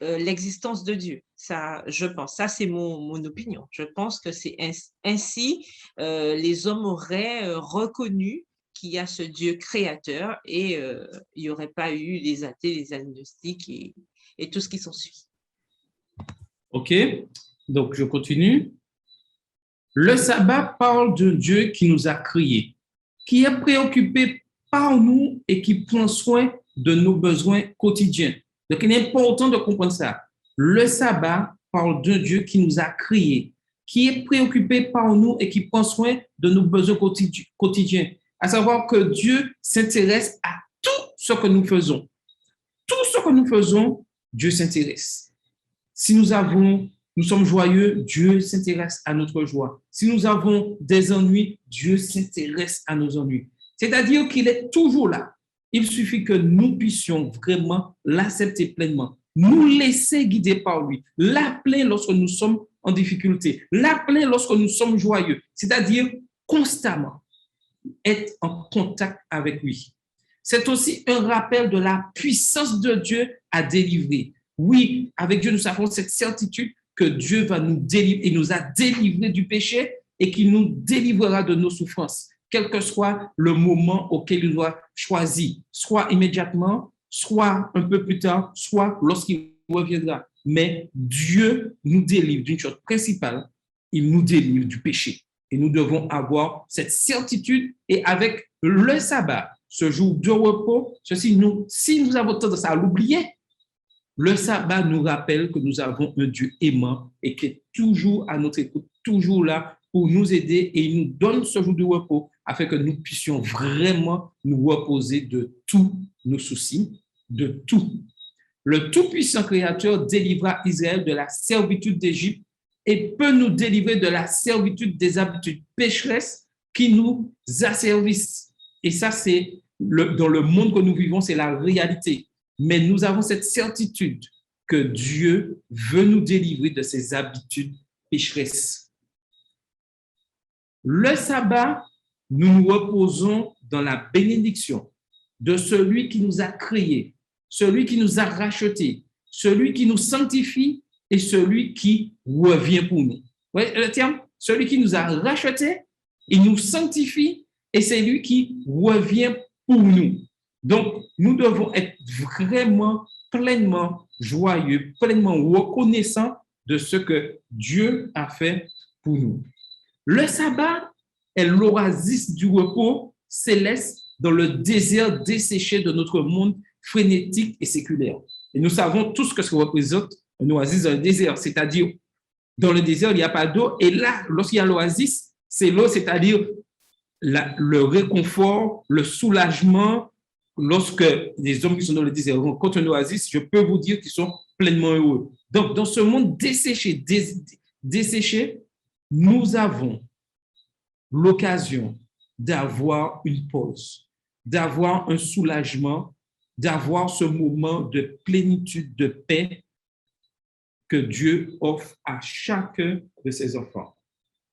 l'existence de Dieu. Ça, je pense, ça c'est mon opinion. Je pense que c'est ainsi, les hommes auraient reconnu qu'il y a ce Dieu créateur et il n'y aurait pas eu les athées, les agnostiques et tout ce qui s'ensuit. OK, donc je continue. Le sabbat parle d'un Dieu qui nous a créés, qui est préoccupé par nous et qui prend soin de nos besoins quotidiens. Donc, il est important de comprendre ça. Le sabbat parle d'un Dieu qui nous a créés, qui est préoccupé par nous et qui prend soin de nos besoins quotidiens. À savoir que Dieu s'intéresse à tout ce que nous faisons. Tout ce que nous faisons, Dieu s'intéresse. Si nous sommes joyeux, Dieu s'intéresse à notre joie. Si nous avons des ennuis, Dieu s'intéresse à nos ennuis. C'est-à-dire qu'il est toujours là. Il suffit que nous puissions vraiment l'accepter pleinement, nous laisser guider par lui, l'appeler lorsque nous sommes en difficulté, l'appeler lorsque nous sommes joyeux, c'est-à-dire constamment être en contact avec lui. C'est aussi un rappel de la puissance de Dieu à délivrer. Oui, avec Dieu, nous avons cette certitude que Dieu va nous délivrer, il nous a délivrés du péché et qu'il nous délivrera de nos souffrances, quel que soit le moment auquel il doit choisir, soit immédiatement, soit un peu plus tard, soit lorsqu'il reviendra. Mais Dieu nous délivre d'une chose principale, il nous délivre du péché. Et nous devons avoir cette certitude et avec le sabbat, ce jour de repos, si nous avons tendance à l'oublier, le sabbat nous rappelle que nous avons un Dieu aimant et qui est toujours à notre écoute, toujours là pour nous aider et il nous donne ce jour de repos afin que nous puissions vraiment nous reposer de tous nos soucis, de tout. Le Tout-Puissant Créateur délivra Israël de la servitude d'Égypte et peut nous délivrer de la servitude des habitudes pécheresses qui nous asservissent. Et ça, c'est dans le monde que nous vivons, c'est la réalité. Mais nous avons cette certitude que Dieu veut nous délivrer de ces habitudes pécheresses. Le sabbat, nous nous reposons dans la bénédiction de celui qui nous a créés, celui qui nous a rachetés, celui qui nous sanctifie et celui qui revient pour nous. Vous voyez le terme? Celui qui nous a rachetés, il nous sanctifie et c'est lui qui revient pour nous. Donc, nous devons être vraiment pleinement joyeux, pleinement reconnaissants de ce que Dieu a fait pour nous. Le sabbat est l'oasis du repos céleste dans le désert desséché de notre monde frénétique et séculaire. Et nous savons tous ce que ça représente un oasis dans le désert, c'est-à-dire dans le désert, il n'y a pas d'eau. Et là, lorsqu'il y a l'oasis, c'est l'eau, c'est-à-dire le réconfort, le soulagement. Lorsque les hommes qui sont dans le désert rencontrent un oasis, je peux vous dire qu'ils sont pleinement heureux. Donc, dans ce monde desséché, nous avons l'occasion d'avoir une pause, d'avoir un soulagement, d'avoir ce moment de plénitude, de paix que Dieu offre à chacun de ses enfants.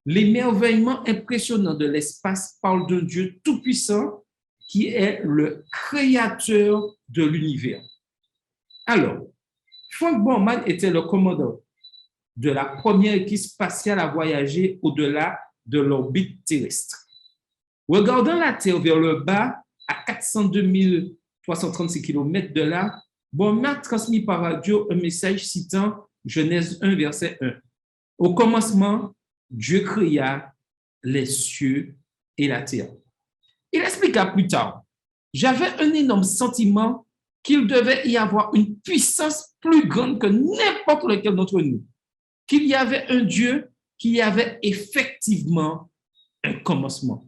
L'émerveillement impressionnant de l'espace parle d'un Dieu tout-puissant qui est le créateur de l'univers. Alors, Frank Borman était le commandant de la première équipe spatiale à voyager au-delà de l'orbite terrestre. Regardant la Terre vers le bas, à 402 336 km de là, Borman transmit par radio un message citant Genèse 1, verset 1. Au commencement, Dieu créa les cieux et la terre. Il expliqua plus tard, j'avais un énorme sentiment qu'il devait y avoir une puissance plus grande que n'importe lequel d'entre nous, qu'il y avait un Dieu qui avait effectivement un commencement.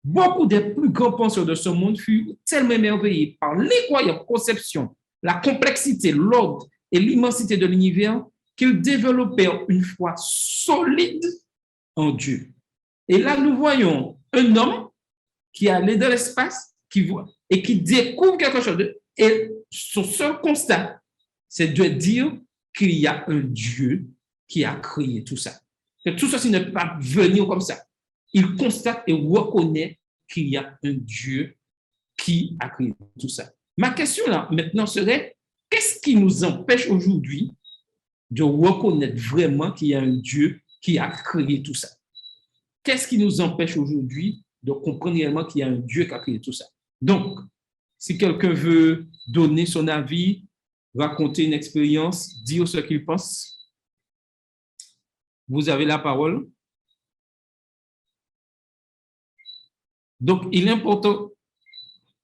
Beaucoup des plus grands penseurs de ce monde furent tellement émerveillés par l'incroyable conception, la complexité, l'ordre et l'immensité de l'univers qu'ils développèrent une foi solide en Dieu. Et là, nous voyons un homme qui est allé dans l'espace, qui voit et qui découvre quelque chose. Et son seul constat, c'est de dire qu'il y a un Dieu qui a créé tout ça. Que tout ceci ne peut pas venir comme ça. Il constate et reconnaît qu'il y a un Dieu qui a créé tout ça. Ma question là, maintenant, serait, qu'est-ce qui nous empêche aujourd'hui de reconnaître vraiment qu'il y a un Dieu qui a créé tout ça? Qu'est-ce qui nous empêche aujourd'hui de comprendre réellement qu'il y a un Dieu qui a créé tout ça? Donc, si quelqu'un veut donner son avis, raconter une expérience, dire ce qu'il pense, vous avez la parole. Donc, il est important,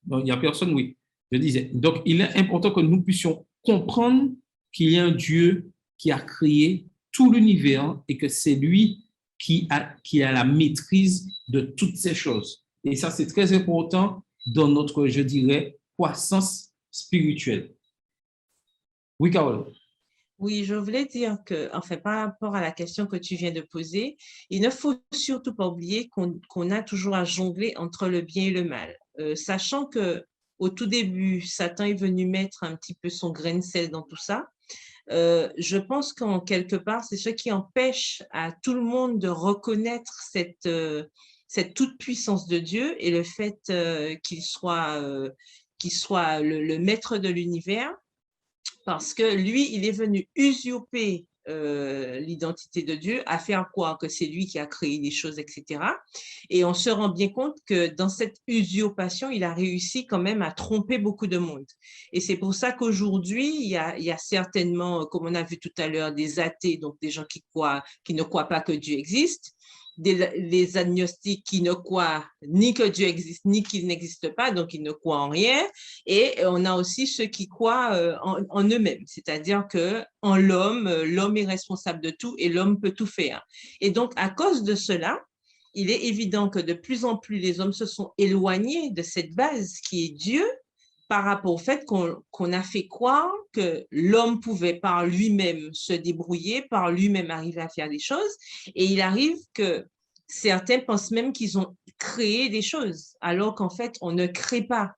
non, il n'y a personne, oui, je disais, donc il est important que nous puissions comprendre qu'il y a un Dieu qui a créé tout l'univers et que c'est lui qui a la maîtrise de toutes ces choses. Et ça, c'est très important dans notre, je dirais, croissance spirituelle. Oui, Carole. Oui, je voulais dire que, enfin, par rapport à la question que tu viens de poser, il ne faut surtout pas oublier qu'on a toujours à jongler entre le bien et le mal. Sachant que au tout début, Satan est venu mettre un petit peu son grain de sel dans tout ça. Je pense qu'en quelque part, c'est ce qui empêche à tout le monde de reconnaître cette toute-puissance de Dieu et le fait qu'il soit le maître de l'univers. Parce que lui, il est venu usurper l'identité de Dieu, à faire croire que c'est lui qui a créé les choses, etc. Et on se rend bien compte que dans cette usurpation, il a réussi quand même à tromper beaucoup de monde. Et c'est pour ça qu'aujourd'hui, il y a certainement, comme on a vu tout à l'heure, des athées, donc des gens qui ne croient pas que Dieu existe, les agnostiques qui ne croient ni que Dieu existe, ni qu'il n'existe pas, donc ils ne croient en rien. Et on a aussi ceux qui croient en eux-mêmes, c'est-à-dire qu'en l'homme est responsable de tout et l'homme peut tout faire. Et donc, à cause de cela, il est évident que de plus en plus, les hommes se sont éloignés de cette base qui est Dieu, par rapport au fait qu'on a fait croire que l'homme pouvait par lui-même se débrouiller, par lui-même arriver à faire des choses. Et il arrive que certains pensent même qu'ils ont créé des choses, alors qu'en fait, on ne crée pas.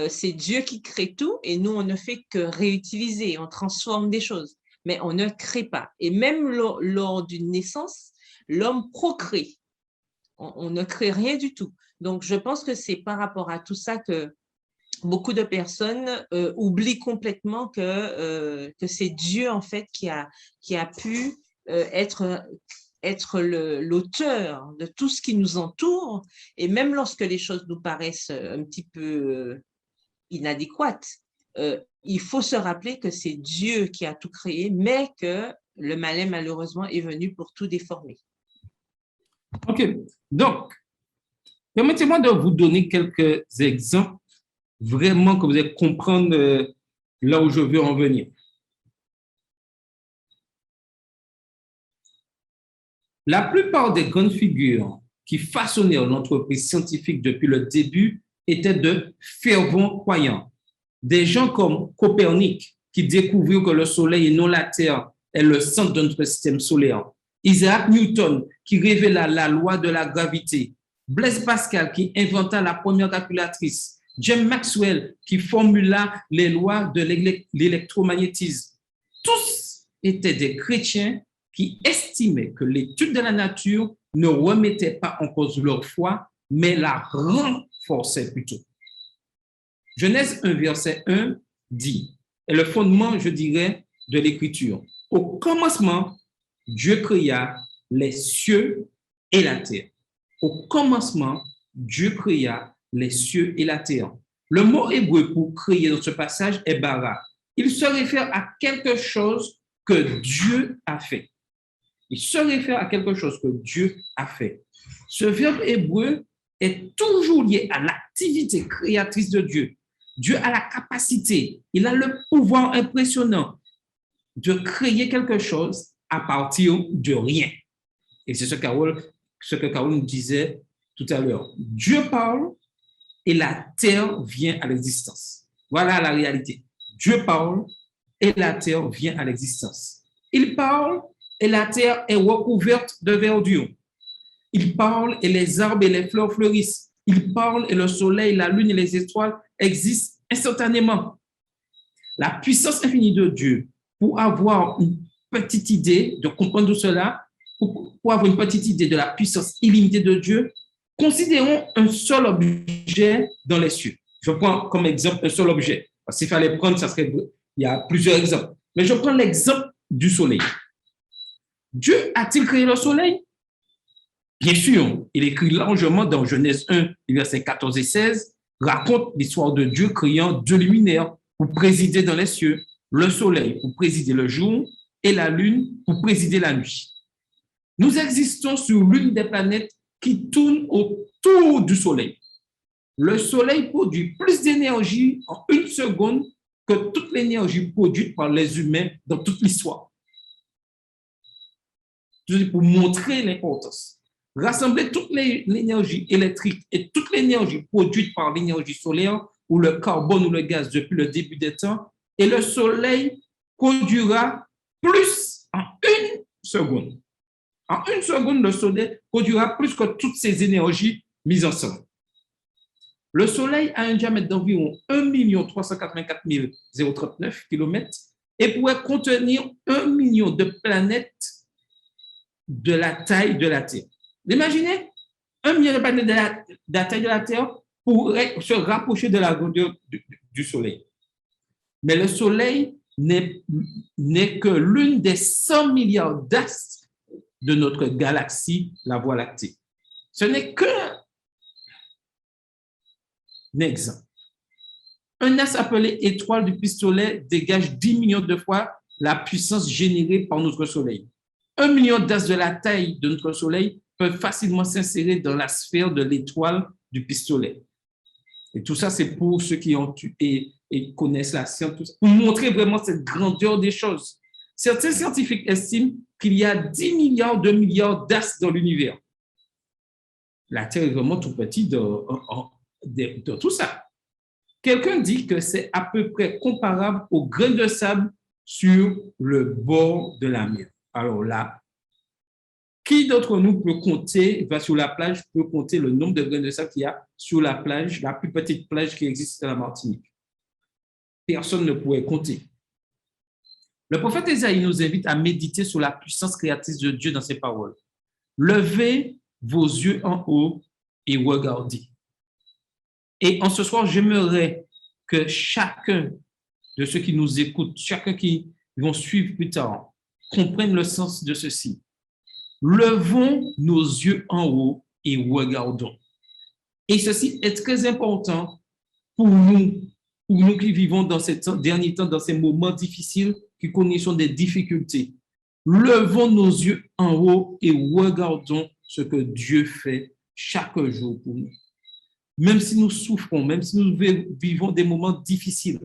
C'est Dieu qui crée tout et nous, on ne fait que réutiliser, on transforme des choses, mais on ne crée pas. Et même lors d'une naissance, l'homme procrée. On ne crée rien du tout. Donc, je pense que c'est par rapport à tout ça que beaucoup de personnes oublient complètement que c'est Dieu, en fait, qui a pu être l'auteur de tout ce qui nous entoure. Et même lorsque les choses nous paraissent un petit peu inadéquates, il faut se rappeler que c'est Dieu qui a tout créé, mais que le malin, malheureusement, est venu pour tout déformer. OK. Donc, permettez-moi de vous donner quelques exemples vraiment que vous allez comprendre là où je veux en venir. La plupart des grandes figures qui façonnèrent l'entreprise scientifique depuis le début étaient de fervents croyants. Des gens comme Copernic, qui découvrirent que le Soleil et non la Terre est le centre de notre système solaire. Isaac Newton, qui révéla la loi de la gravité. Blaise Pascal, qui inventa la première calculatrice. James Maxwell, qui formula les lois de l'électromagnétisme. Tous étaient des chrétiens qui estimaient que l'étude de la nature ne remettait pas en cause leur foi, mais la renforçait plutôt. Genèse 1, verset 1 dit, et le fondement, je dirais, de l'écriture. Au commencement, Dieu créa les cieux et la terre. Au commencement, Dieu créa les cieux et la terre. Le mot hébreu pour créer dans ce passage est bara. Il se réfère à quelque chose que Dieu a fait. Il se réfère à quelque chose que Dieu a fait. Ce verbe hébreu est toujours lié à l'activité créatrice de Dieu. Dieu a la capacité, il a le pouvoir impressionnant de créer quelque chose à partir de rien. Et c'est ce que Carole nous disait tout à l'heure. Dieu parle et la terre vient à l'existence. Voilà la réalité. Dieu parle et la terre vient à l'existence. Il parle et la terre est recouverte de verdure. Il parle et les arbres et les fleurs fleurissent. Il parle et le soleil, la lune et les étoiles existent instantanément. La puissance infinie de Dieu, pour avoir une petite idée de comprendre tout cela, pour avoir une petite idée de la puissance illimitée de Dieu, considérons un seul objet dans les cieux. Je prends comme exemple un seul objet. S'il fallait prendre, ça serait, il y a plusieurs exemples. Mais je prends l'exemple du soleil. Dieu a-t-il créé le soleil? Bien sûr, il écrit largement dans Genèse 1, versets 14 et 16, raconte l'histoire de Dieu créant deux luminaires pour présider dans les cieux, le soleil pour présider le jour et la lune pour présider la nuit. Nous existons sur l'une des planètes qui tourne autour du soleil. Le soleil produit plus d'énergie en une seconde que toute l'énergie produite par les humains dans toute l'histoire. Pour montrer l'importance. Rassembler toute l'énergie électrique et toute l'énergie produite par l'énergie solaire ou le carbone ou le gaz depuis le début des temps, et le soleil produira plus en une seconde. En une seconde, le soleil produira plus que toutes ces énergies mises ensemble. Le soleil a un diamètre d'environ 1 384 039 km et pourrait contenir 1 million de planètes de la taille de la Terre. Imaginez, 1 million de planètes de la taille de la Terre pourraient se rapprocher de la grandeur du soleil. Mais le soleil n'est que l'une des 100 milliards d'astres de notre galaxie, la Voie lactée. Ce n'est qu'un exemple. Un astre appelé étoile du pistolet dégage 10 millions de fois la puissance générée par notre soleil. 1 million d'astres de la taille de notre soleil peuvent facilement s'insérer dans la sphère de l'étoile du pistolet. Et tout ça, c'est pour ceux qui ont et connaissent la science, pour montrer vraiment cette grandeur des choses. Certains scientifiques estiment qu'il y a 10 milliards d'astres dans l'univers. La Terre est vraiment tout petite de tout ça. Quelqu'un dit que c'est à peu près comparable au grain de sable sur le bord de la mer. Alors là, qui d'entre nous peut compter, va sur la plage, peut compter le nombre de grains de sable qu'il y a sur la plage, la plus petite plage qui existe à la Martinique? Personne ne pourrait compter. Le prophète Ésaïe nous invite à méditer sur la puissance créatrice de Dieu dans ses paroles. Levez vos yeux en haut et regardez. Et en ce soir, j'aimerais que chacun de ceux qui nous écoutent, chacun qui vont suivre plus tard, comprenne le sens de ceci. Levons nos yeux en haut et regardons. Et ceci est très important pour nous qui vivons dans ces derniers temps, dans ces moments difficiles, qui connaissons des difficultés. Levons nos yeux en haut et regardons ce que Dieu fait chaque jour pour nous. Même si nous souffrons, même si nous vivons des moments difficiles,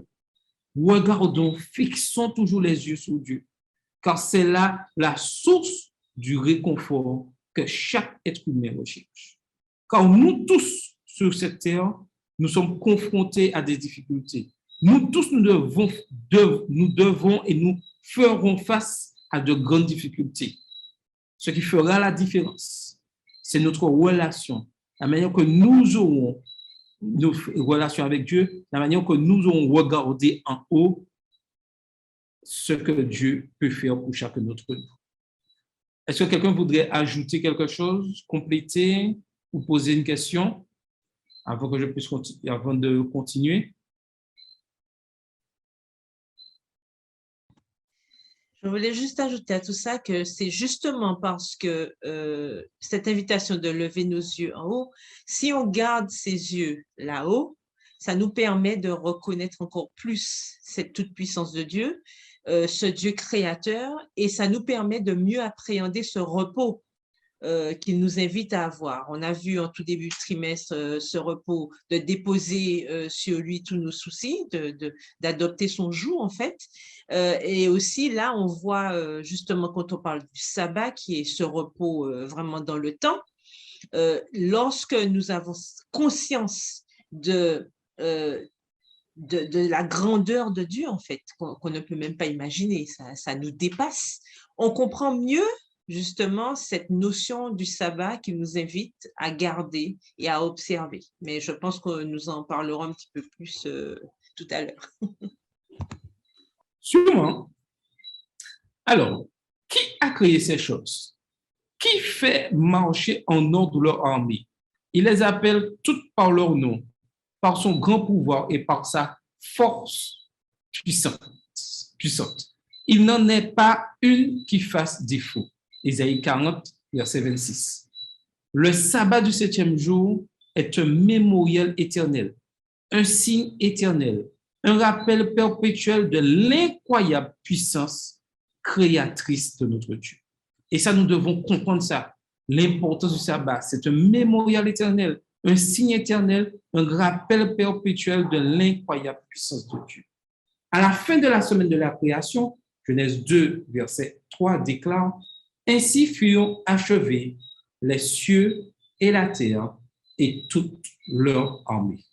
regardons, fixons toujours les yeux sur Dieu, car c'est là la source du réconfort que chaque être humain recherche. Car nous tous, sur cette terre, nous sommes confrontés à des difficultés. Nous tous, nous devons et nous ferons face à de grandes difficultés. Ce qui fera la différence, c'est notre relation, la manière que nous aurons nos relations avec Dieu, la manière que nous aurons regardé en haut ce que Dieu peut faire pour chacun d'entre nous. Est-ce que quelqu'un voudrait ajouter quelque chose, compléter ou poser une question avant que je puisse avant de continuer? Je voulais juste ajouter à tout ça que c'est justement parce que cette invitation de lever nos yeux en haut, si on garde ses yeux là-haut, ça nous permet de reconnaître encore plus cette toute-puissance de Dieu, ce Dieu créateur, et ça nous permet de mieux appréhender ce repos qu'il nous invite à avoir. On a vu en tout début de trimestre ce repos, de déposer sur lui tous nos soucis, d'adopter son joug en fait. Et aussi là, on voit justement quand on parle du sabbat, qui est ce repos vraiment dans le temps, lorsque nous avons conscience de la grandeur de Dieu en fait, qu'on ne peut même pas imaginer, ça nous dépasse. On comprend mieux justement cette notion du sabbat qui nous invite à garder et à observer. Mais je pense que nous en parlerons un petit peu plus tout à l'heure. Sûrement. Alors, qui a créé ces choses? Qui fait marcher en ordre leur armée? Il les appelle toutes par leur nom, par son grand pouvoir et par sa force puissante. Il n'en est pas une qui fasse défaut. Ésaïe 40, verset 26. Le sabbat du 7e jour est un mémorial éternel, un signe éternel, un rappel perpétuel de l'incroyable puissance créatrice de notre Dieu. Et ça, nous devons comprendre ça. L'importance du sabbat, c'est un mémorial éternel, un signe éternel, un rappel perpétuel de l'incroyable puissance de Dieu. À la fin de la semaine de la création, Genèse 2, verset 3 déclare « Ainsi furent achevés les cieux et la terre et toute leur armée. »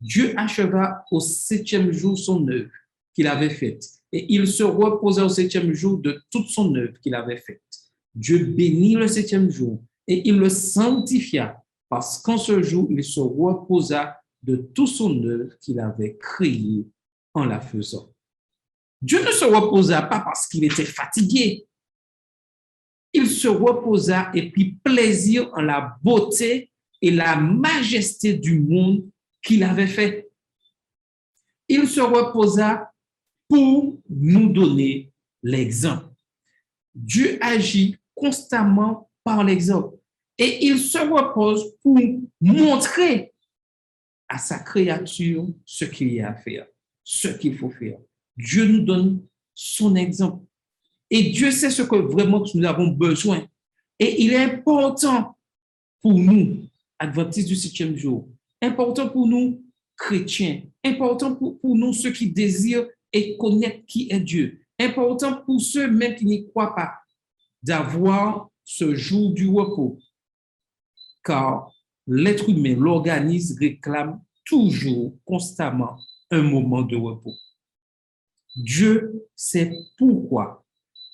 Dieu acheva au 7e jour son œuvre qu'il avait faite, et il se reposa au 7e jour de toute son œuvre qu'il avait faite. Dieu bénit le 7e jour, et il le sanctifia, parce qu'en ce jour, il se reposa de toute son œuvre qu'il avait créée en la faisant. Dieu ne se reposa pas parce qu'il était fatigué. Il se reposa et prit plaisir en la beauté et la majesté du monde qu'il avait fait. Il se reposa pour nous donner l'exemple. Dieu agit constamment par l'exemple et il se repose pour montrer à sa créature ce qu'il y a à faire, ce qu'il faut faire. Dieu nous donne son exemple. Et Dieu sait ce que vraiment nous avons besoin. Et il est important pour nous, adventistes du 7e jour, important pour nous, chrétiens, important pour nous, ceux qui désirent et connaître qui est Dieu, important pour ceux même qui n'y croient pas, d'avoir ce jour du repos. Car l'être humain, l'organisme réclame toujours, constamment, un moment de repos. Dieu sait pourquoi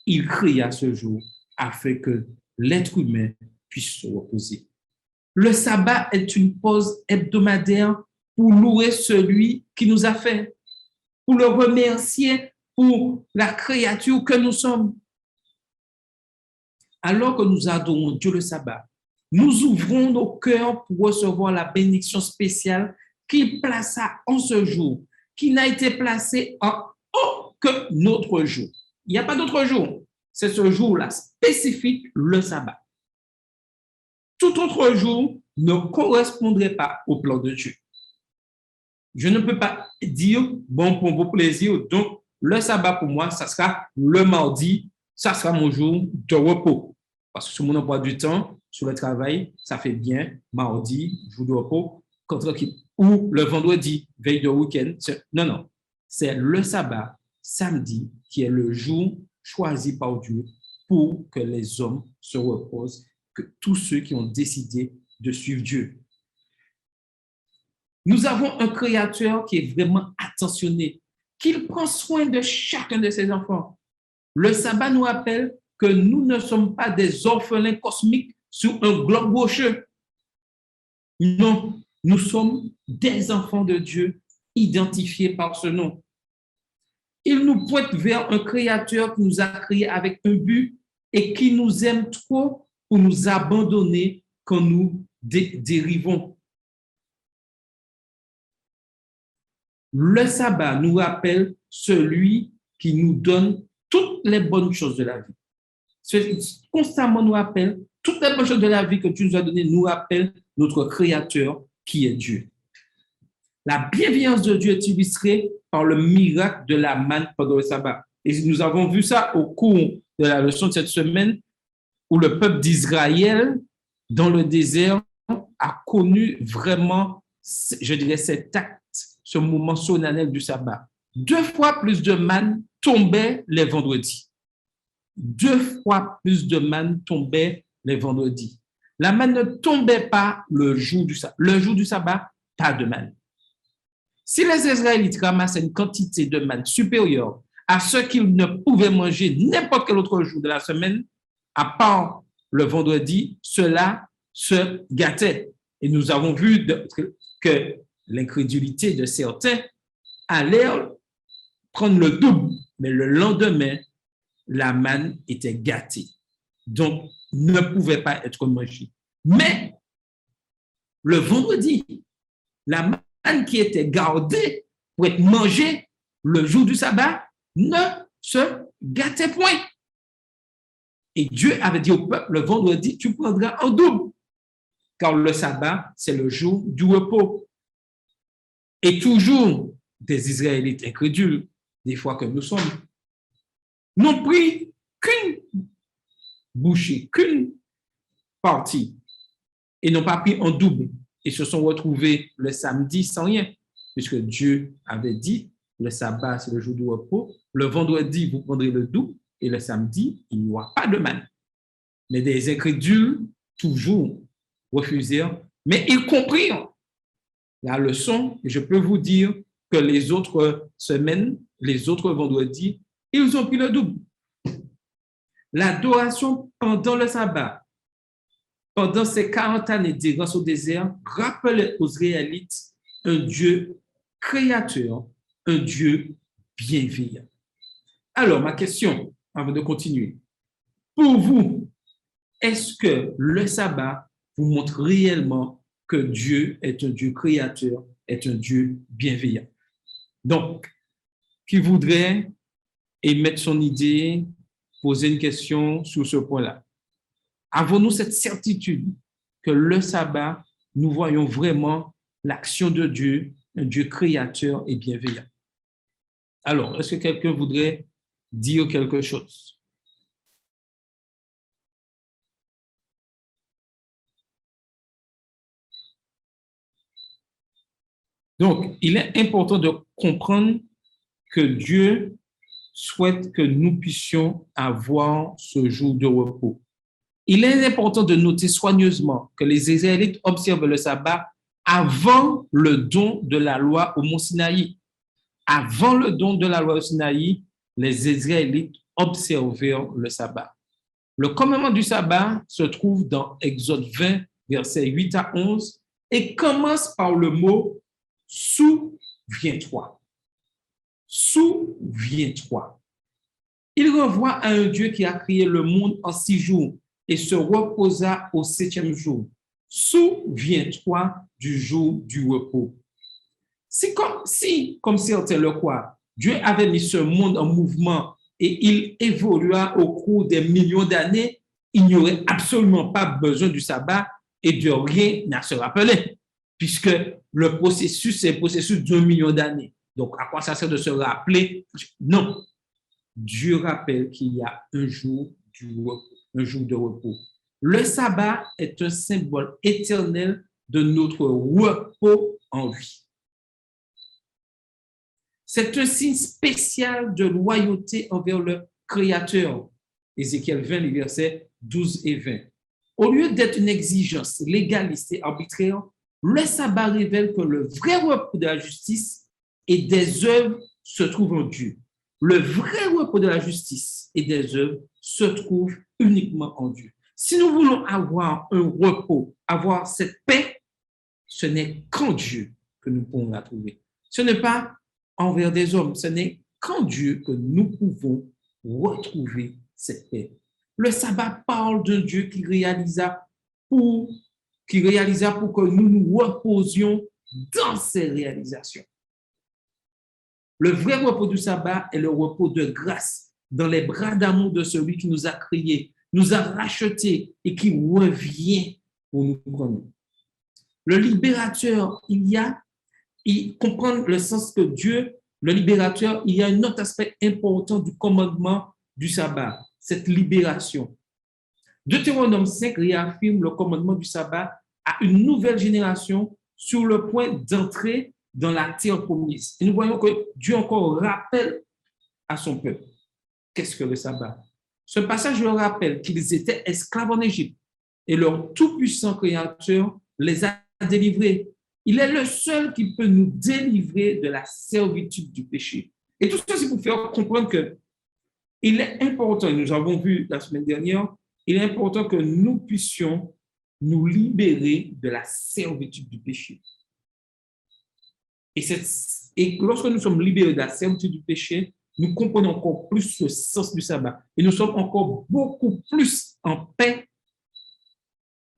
il créa ce jour afin que l'être humain puisse se reposer. Le sabbat est une pause hebdomadaire pour louer celui qui nous a fait, pour le remercier pour la créature que nous sommes. Alors que nous adorons Dieu le sabbat, nous ouvrons nos cœurs pour recevoir la bénédiction spéciale qu'il plaça en ce jour, qui n'a été placée en aucun autre jour. Il n'y a pas d'autre jour. C'est ce jour-là spécifique, le sabbat. Tout autre jour ne correspondrait pas au plan de Dieu. Je ne peux pas dire, bon, pour vos plaisirs, donc le sabbat pour moi, ça sera le mardi, ça sera mon jour de repos. Parce que sur mon emploi du temps, sur le travail, ça fait bien, mardi, jour de repos, ou le vendredi, veille de week-end. Non, c'est le sabbat, samedi, qui est le jour choisi par Dieu pour que les hommes se reposent, que tous ceux qui ont décidé de suivre Dieu. Nous avons un créateur qui est vraiment attentionné, qu'il prend soin de chacun de ses enfants. Le sabbat nous rappelle que nous ne sommes pas des orphelins cosmiques sur un globe rocheux. Non, nous sommes des enfants de Dieu identifiés par ce nom. Il nous pointe vers un créateur qui nous a créés avec un but et qui nous aime trop pour nous abandonner quand nous dérivons. Le sabbat nous rappelle celui qui nous donne toutes les bonnes choses de la vie. Constamment nous rappelle toutes les bonnes choses de la vie que Dieu nous a données, nous rappelle notre Créateur qui est Dieu. La bienveillance de Dieu est illustrée par le miracle de la manne pendant le sabbat. Et nous avons vu ça au cours de la leçon de cette semaine où le peuple d'Israël dans le désert a connu vraiment, je dirais, cet acte, ce moment solennel du sabbat. 2 fois plus de manne tombait les vendredis. 2 fois plus de manne tombait les vendredis. La manne ne tombait pas le jour du sabbat. Le jour du sabbat, pas de manne. Si les Israélites ramassaient une quantité de manne supérieure à ce qu'ils ne pouvaient manger n'importe quel autre jour de la semaine, à part le vendredi, cela se gâtait. Et nous avons vu que l'incrédulité de certains allait prendre le double, mais le lendemain, la manne était gâtée. Donc, ne pouvait pas être mangée. Mais le vendredi, la manne qui était gardée pour être mangée le jour du sabbat ne se gâtait point. Et Dieu avait dit au peuple, le vendredi, tu prendras en double, car le sabbat, c'est le jour du repos. Et toujours, des Israélites incrédules, des fois que nous sommes, n'ont pris qu'une bouchée, qu'une partie, et n'ont pas pris en double, et se sont retrouvés le samedi sans rien, puisque Dieu avait dit, le sabbat, c'est le jour du repos, le vendredi, vous prendrez le double, et le samedi, il n'y aura pas de manne. Mais des incrédules, toujours, refusèrent, mais ils comprirent la leçon, et je peux vous dire que les autres semaines, les autres vendredis, ils ont pris le double. L'adoration pendant le sabbat, pendant ces 40 années d'errance au désert, rappelait aux Israélites un Dieu créateur, un Dieu bienveillant. Alors, ma question, avant de continuer, pour vous, est-ce que le sabbat vous montre réellement que Dieu est un Dieu créateur, est un Dieu bienveillant? Donc, qui voudrait émettre son idée, poser une question sur ce point-là? Avons-nous cette certitude que le sabbat, nous voyons vraiment l'action de Dieu, un Dieu créateur et bienveillant? Alors, est-ce que quelqu'un voudrait dire quelque chose? Donc, il est important de comprendre que Dieu souhaite que nous puissions avoir ce jour de repos. Il est important de noter soigneusement que les Israélites observent le sabbat avant le don de la loi au mont Sinaï. Avant le don de la loi au Sinaï, les Israélites observèrent le sabbat. Le commandement du sabbat se trouve dans Exode 20, versets 8 à 11, et commence par le mot « souviens-toi ». Souviens-toi. Il renvoie à un Dieu qui a créé le monde en 6 jours et se reposa au 7e jour. Souviens-toi du jour du repos. Si, comme certains le croient, Dieu avait mis ce monde en mouvement et il évolua au cours des millions d'années, il n'y aurait absolument pas besoin du sabbat et de rien à se rappeler, puisque le processus, c'est le processus d'1 million d'années. Donc, à quoi ça sert de se rappeler? Non. Dieu rappelle qu'il y a un jour de repos. Le sabbat est un symbole éternel de notre repos en lui. C'est un signe spécial de loyauté envers le Créateur. Ézéchiel 20, les versets 12 et 20. Au lieu d'être une exigence légaliste et arbitraire, le sabbat révèle que le vrai repos de la justice et des œuvres se trouve en Dieu. Le vrai repos de la justice et des œuvres se trouve uniquement en Dieu. Si nous voulons avoir un repos, avoir cette paix, ce n'est qu'en Dieu que nous pouvons la trouver. Ce n'est pas envers des hommes, ce n'est qu'en Dieu que nous pouvons retrouver cette paix. Le sabbat parle d'un Dieu qui réalisa pour que nous nous reposions dans ses réalisations. Le vrai repos du sabbat est le repos de grâce dans les bras d'amour de celui qui nous a créés, nous a rachetés et qui revient pour nous prendre. Le libérateur, il comprend le sens que Dieu, le libérateur, il y a un autre aspect important du commandement du sabbat, cette libération. Deutéronome 5 réaffirme le commandement du sabbat à une nouvelle génération sur le point d'entrer dans la terre promise. Et nous voyons que Dieu encore rappelle à son peuple. Qu'est-ce que le sabbat? Ce passage leur rappelle qu'ils étaient esclaves en Égypte et leur tout-puissant Créateur les a délivrés. Il est le seul qui peut nous délivrer de la servitude du péché. Et tout ça, c'est pour faire comprendre qu'il est important, et nous avons vu la semaine dernière, il est important que nous puissions nous libérer de la servitude du péché. Et lorsque nous sommes libérés de la servitude du péché, nous comprenons encore plus le sens du sabbat. Et nous sommes encore beaucoup plus en paix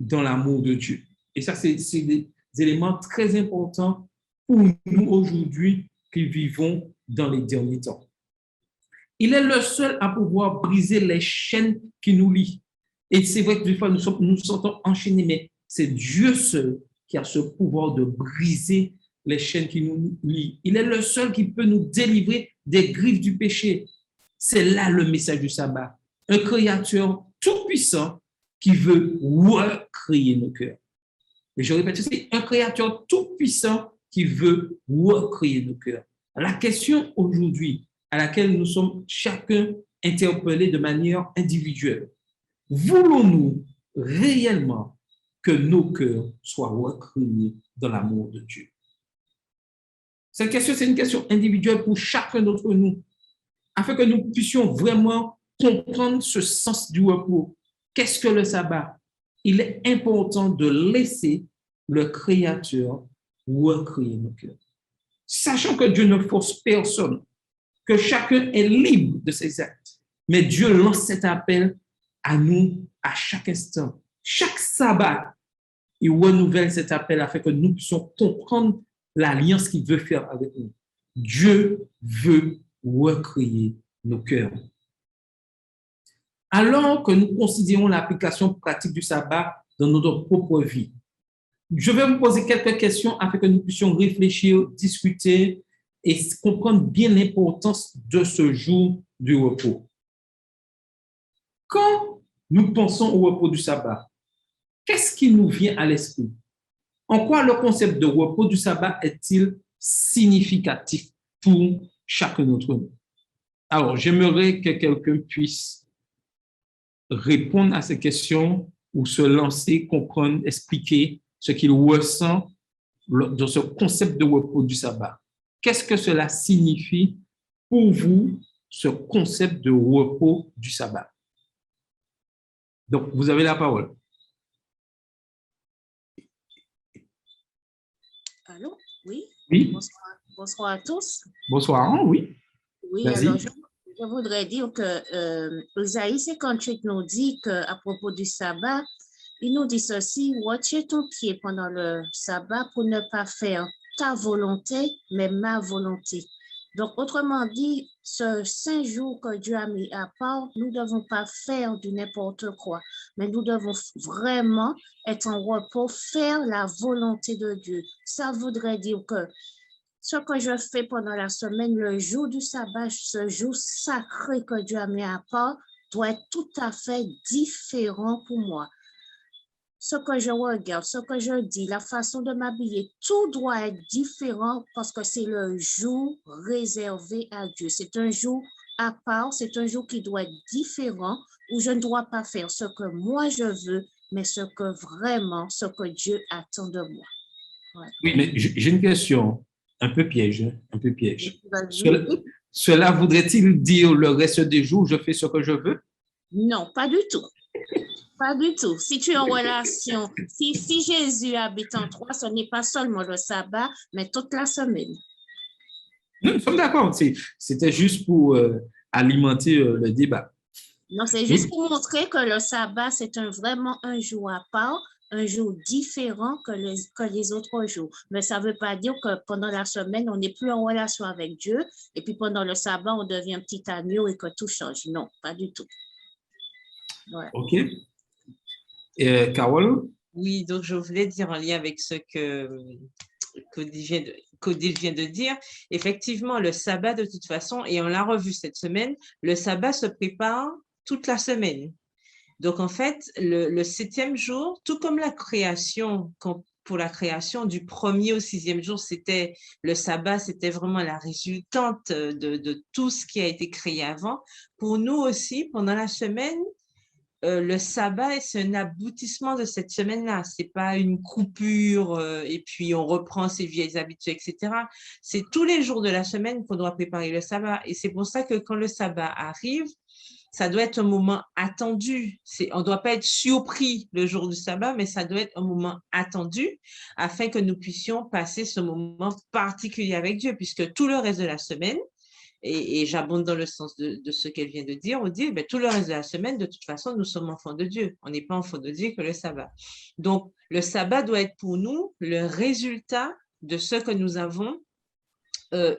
dans l'amour de Dieu. Et ça, c'est des éléments très importants pour nous aujourd'hui qui vivons dans les derniers temps. Il est le seul à pouvoir briser les chaînes qui nous lient. Et c'est vrai que des fois, nous nous sentons enchaînés, mais c'est Dieu seul qui a ce pouvoir de briser les chaînes qui nous lient. Il est le seul qui peut nous délivrer des griffes du péché. C'est là le message du sabbat. Un créateur tout-puissant qui veut recréer nos cœurs. Et je répète ceci, un créateur tout-puissant qui veut recréer nos cœurs. La question aujourd'hui à laquelle nous sommes chacun interpellés de manière individuelle, voulons-nous réellement que nos cœurs soient recréés dans l'amour de Dieu? Cette question, c'est une question individuelle pour chacun d'entre nous, afin que nous puissions vraiment comprendre ce sens du repos. Qu'est-ce que le sabbat? Il est important de laisser le Créateur recréer nos cœurs. Sachant que Dieu ne force personne, que chacun est libre de ses actes, mais Dieu lance cet appel à nous à chaque instant. Chaque sabbat, il renouvelle cet appel afin que nous puissions comprendre l'alliance qu'il veut faire avec nous. Dieu veut recréer nos cœurs. Alors que nous considérons l'application pratique du sabbat dans notre propre vie, je vais vous poser quelques questions afin que nous puissions réfléchir, discuter et comprendre bien l'importance de ce jour du repos. Quand nous pensons au repos du sabbat, qu'est-ce qui nous vient à l'esprit? En quoi le concept de repos du sabbat est-il significatif pour chacun d'entre nous? Alors, j'aimerais que quelqu'un puisse répondre à ces questions ou se lancer, comprendre, expliquer ce qu'il ressent dans ce concept de repos du sabbat. Qu'est-ce que cela signifie pour vous, ce concept de repos du sabbat? Donc, vous avez la parole. Allô? Oui? Oui. Bonsoir à tous. Bonsoir, oui. Oui, alors je voudrais dire que Isaïe 58 nous dit qu'à propos du sabbat, il nous dit ceci: retire ton pied pendant le sabbat pour ne pas faire ta volonté, mais ma volonté. Donc, autrement dit, ce 5 jours que Dieu a mis à part, nous ne devons pas faire du n'importe quoi, mais nous devons vraiment être en repos, faire la volonté de Dieu. Ça voudrait dire que ce que je fais pendant la semaine, le jour du sabbat, ce jour sacré que Dieu a mis à part, doit être tout à fait différent pour moi. Ce que je regarde, ce que je dis, la façon de m'habiller, tout doit être différent parce que c'est le jour réservé à Dieu. C'est un jour à part, c'est un jour qui doit être différent où je ne dois pas faire ce que moi je veux, mais ce que Dieu attend de moi. Ouais. Oui, mais j'ai une question un peu piège, un peu piège. Cela voudrait-il dire le reste des jours, je fais ce que je veux? Non, pas du tout. Pas du tout. Si tu es en relation, si Jésus habite en toi, ce n'est pas seulement le sabbat, mais toute la semaine. Nous sommes d'accord. C'était juste pour alimenter le débat. Non, c'est juste pour montrer que le sabbat, c'est vraiment un jour à part, un jour différent que les autres jours. Mais ça ne veut pas dire que pendant la semaine, on n'est plus en relation avec Dieu, et puis pendant le sabbat, on devient un petit agneau et que tout change. Non, pas du tout. Ouais. OK. Carole? Oui, donc je voulais dire en lien avec ce que Codile vient de dire, effectivement, le sabbat, de toute façon, et on l'a revu cette semaine, le sabbat se prépare toute la semaine. Donc, en fait, le 7e jour, tout comme la création, pour la création du 1er au 6e jour, c'était le sabbat, c'était vraiment la résultante de tout ce qui a été créé avant. Pour nous aussi, pendant la semaine, le sabbat, c'est un aboutissement de cette semaine-là. Ce n'est pas une coupure et puis on reprend ses vieilles habitudes, etc. C'est tous les jours de la semaine qu'on doit préparer le sabbat. Et c'est pour ça que quand le sabbat arrive, ça doit être un moment attendu. On ne doit pas être surpris le jour du sabbat, mais ça doit être un moment attendu afin que nous puissions passer ce moment particulier avec Dieu, puisque tout le reste de la semaine, et j'abonde dans le sens de ce qu'elle vient de dire, on dit, tout le reste de la semaine, de toute façon, nous sommes enfants de Dieu. On n'est pas enfants de Dieu que le sabbat. Donc, le sabbat doit être pour nous le résultat de ce que nous avons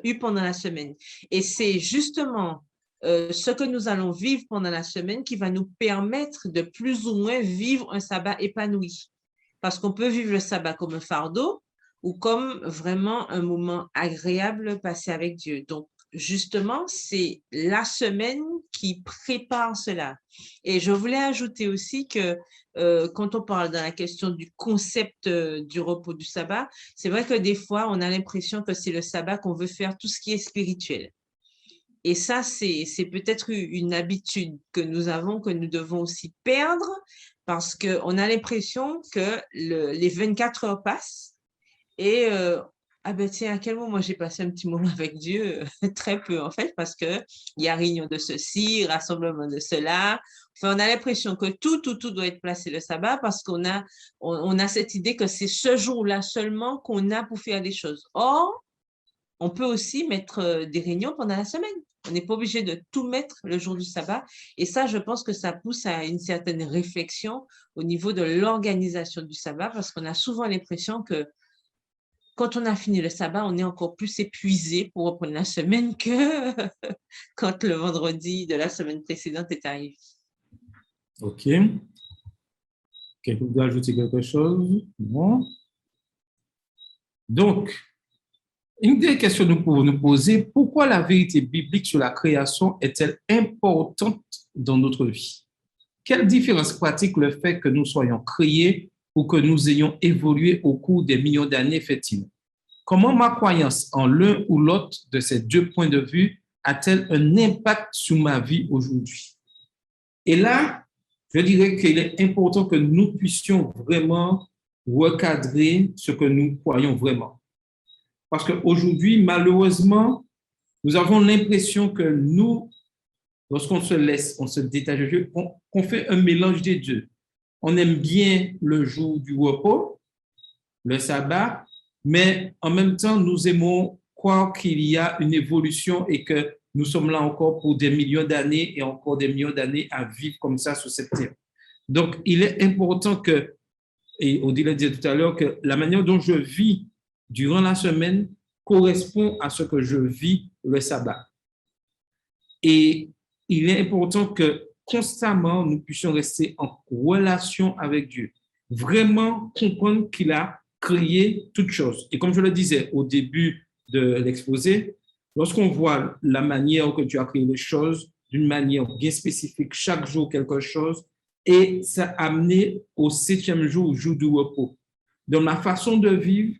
eu pendant la semaine. Et c'est justement ce que nous allons vivre pendant la semaine qui va nous permettre de plus ou moins vivre un sabbat épanoui. Parce qu'on peut vivre le sabbat comme un fardeau ou comme vraiment un moment agréable passé avec Dieu. Donc, justement, c'est la semaine qui prépare cela. Et je voulais ajouter aussi que quand on parle dans la question du concept du repos du sabbat, c'est vrai que des fois, on a l'impression que c'est le sabbat qu'on veut faire tout ce qui est spirituel. Et ça, c'est peut-être une habitude que nous avons, que nous devons aussi perdre, parce qu'on a l'impression que les 24 heures passent et ah ben tiens, à quel moment j'ai passé un petit moment avec Dieu? Très peu en fait, parce qu'il y a réunion de ceci, rassemblement de cela. Enfin, on a l'impression que tout doit être placé le sabbat parce qu'on a cette idée que c'est ce jour-là seulement qu'on a pour faire des choses. Or, on peut aussi mettre des réunions pendant la semaine. On n'est pas obligé de tout mettre le jour du sabbat. Et ça, je pense que ça pousse à une certaine réflexion au niveau de l'organisation du sabbat parce qu'on a souvent l'impression que quand on a fini le sabbat, on est encore plus épuisé pour reprendre la semaine que quand le vendredi de la semaine précédente est arrivé. OK. Quelqu'un veut ajouter quelque chose? Non? Donc, une des questions que nous pouvons nous poser, pourquoi la vérité biblique sur la création est-elle importante dans notre vie? Quelle différence pratique le fait que nous soyons créés ou que nous ayons évolué au cours des millions d'années fait-il? Comment ma croyance en l'un ou l'autre de ces deux points de vue a-t-elle un impact sur ma vie aujourd'hui? Et là, je dirais qu'il est important que nous puissions vraiment recadrer ce que nous croyons vraiment. Parce qu'aujourd'hui, malheureusement, nous avons l'impression que nous, lorsqu'on se laisse, on se détache de Dieu, qu'on fait un mélange des deux. On aime bien le jour du repos, le sabbat, mais en même temps, nous aimons croire qu'il y a une évolution et que nous sommes là encore pour des millions d'années et encore des millions d'années à vivre comme ça sur cette terre. Donc, il est important que, et Odile disait tout à l'heure, que la manière dont je vis durant la semaine correspond à ce que je vis le sabbat. Et il est important que constamment, nous puissions rester en relation avec Dieu. Vraiment comprendre qu'il a créé toutes choses. Et comme je le disais au début de l'exposé, lorsqu'on voit la manière que Dieu a créé les choses, d'une manière bien spécifique, chaque jour quelque chose, et ça a amené au 7e jour, jour du repos. Dans ma façon de vivre,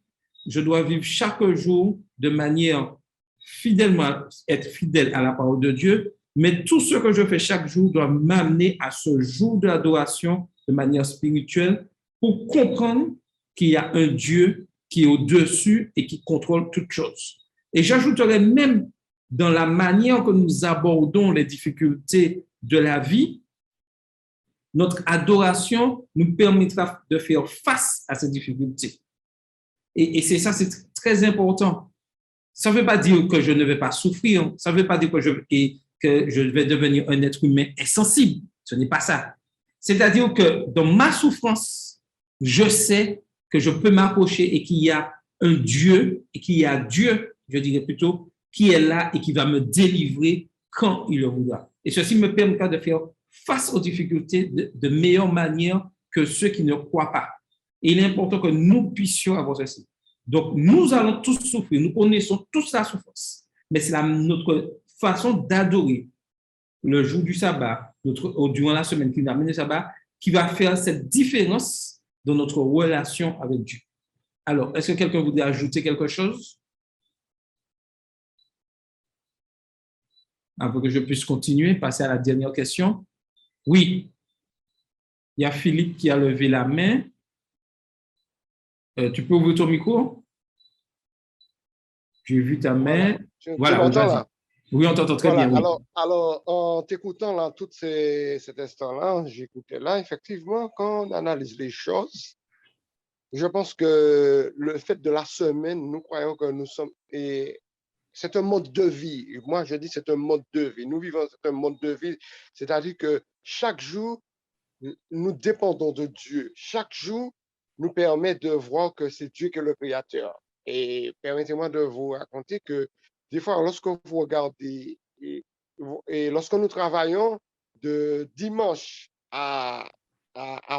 je dois vivre chaque jour de manière fidèlement, être fidèle à la parole de Dieu, mais tout ce que je fais chaque jour doit m'amener à ce jour de l'adoration de manière spirituelle pour comprendre qu'il y a un Dieu qui est au-dessus et qui contrôle toutes choses. Et j'ajouterais même dans la manière que nous abordons les difficultés de la vie, notre adoration nous permettra de faire face à ces difficultés. Et c'est ça, c'est très important. Ça ne veut pas dire que je ne vais pas souffrir, ça ne veut pas dire que je vais devenir un être humain insensible. Ce n'est pas ça. C'est-à-dire que dans ma souffrance, je sais que je peux m'approcher et qu'il y a un Dieu, et qu'il y a Dieu, je dirais plutôt, qui est là et qui va me délivrer quand il le voudra. Et ceci me permettra de faire face aux difficultés de meilleure manière que ceux qui ne croient pas. Et il est important que nous puissions avoir ceci. Donc, nous allons tous souffrir, nous connaissons tous la souffrance, mais c'est notre façon d'adorer le jour du sabbat, durant la semaine qui nous amène le sabbat, qui va faire cette différence dans notre relation avec Dieu. Alors, est-ce que quelqu'un voudrait ajouter quelque chose? Avant que je puisse continuer, passer à la dernière question. Oui, il y a Philippe qui a levé la main. Tu peux ouvrir ton micro? J'ai vu ta main. Voilà, tu m'entends là? Oui, on t'entend très Voilà, bien. Oui. alors, en t'écoutant là, cet instant-là, j'écoutais là, effectivement, quand on analyse les choses, je pense que le fait de la semaine, nous croyons que nous sommes, et c'est un mode de vie. Moi, je dis c'est un mode de vie. Nous vivons un mode de vie, c'est-à-dire que chaque jour, nous dépendons de Dieu. Chaque jour nous permet de voir que c'est Dieu qui est le créateur. Et permettez-moi de vous raconter que des fois, lorsque vous regardez et lorsque nous travaillons de dimanche à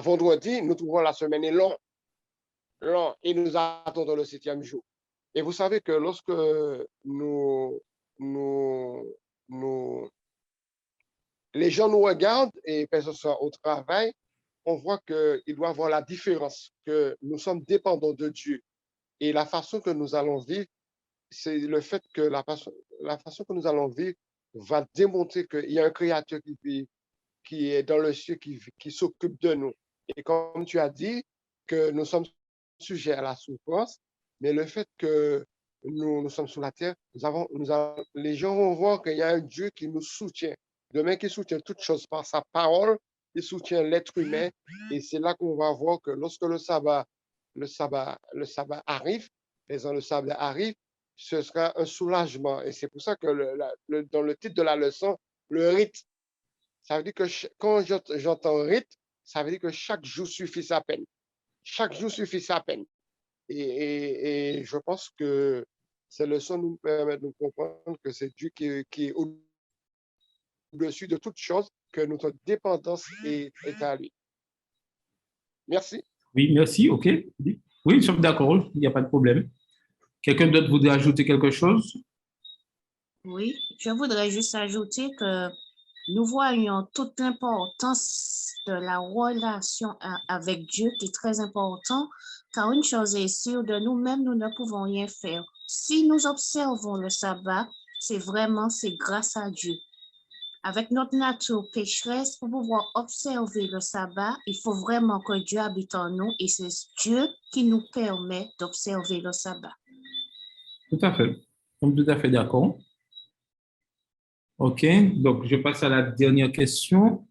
vendredi, nous trouvons la semaine est longue, et nous attendons le 7e jour. Et vous savez que lorsque nous, nous, nous les gens nous regardent et que ce soit au travail, on voit qu'il doit y avoir la différence, que nous sommes dépendants de Dieu. Et la façon que nous allons vivre, c'est le fait que la façon que nous allons vivre va démontrer qu'il y a un créateur qui est dans le ciel, qui s'occupe de nous. Et comme tu as dit, que nous sommes sujets à la souffrance, mais le fait que nous sommes sur la terre, les gens vont voir qu'il y a un Dieu qui nous soutient. Demain, qui soutient toutes choses par sa parole, il soutient l'être humain. Et c'est là qu'on va voir que lorsque le sabbat arrive, le sabbat arrive, ce sera un soulagement. Et c'est pour ça que dans le titre de la leçon, le rite, ça veut dire que quand j'entends rite, ça veut dire que chaque jour suffit sa peine. Chaque jour suffit sa peine. Et je pense que ces leçons nous permettent de comprendre que c'est Dieu qui est au-dessus de toute chose, que notre dépendance est à lui. Merci. Oui, merci. OK. Oui, nous sommes d'accord. Il n'y a pas de problème. Quelqu'un d'autre voudrait ajouter quelque chose? Oui, je voudrais juste ajouter que nous voyons toute l'importance de la relation avec Dieu qui est très important, car une chose est sûre, de nous-mêmes, nous ne pouvons rien faire. Si nous observons le sabbat, c'est grâce à Dieu. Avec notre nature pécheresse, pour pouvoir observer le sabbat, il faut vraiment que Dieu habite en nous et c'est Dieu qui nous permet d'observer le sabbat. Tout à fait. Nous sommes tout à fait d'accord. OK, donc je passe à la dernière question.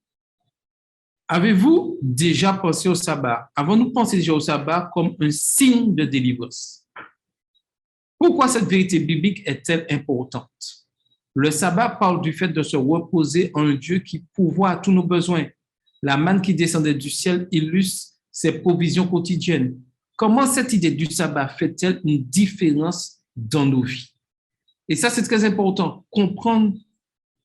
Avez-vous déjà pensé au sabbat? Avons-nous pensé déjà au sabbat comme un signe de délivrance? Pourquoi cette vérité biblique est-elle importante? Le sabbat parle du fait de se reposer en un Dieu qui pourvoit à tous nos besoins. La manne qui descendait du ciel illustre ses provisions quotidiennes. Comment cette idée du sabbat fait-elle une différence dans nos vies? Et ça, c'est très important, comprendre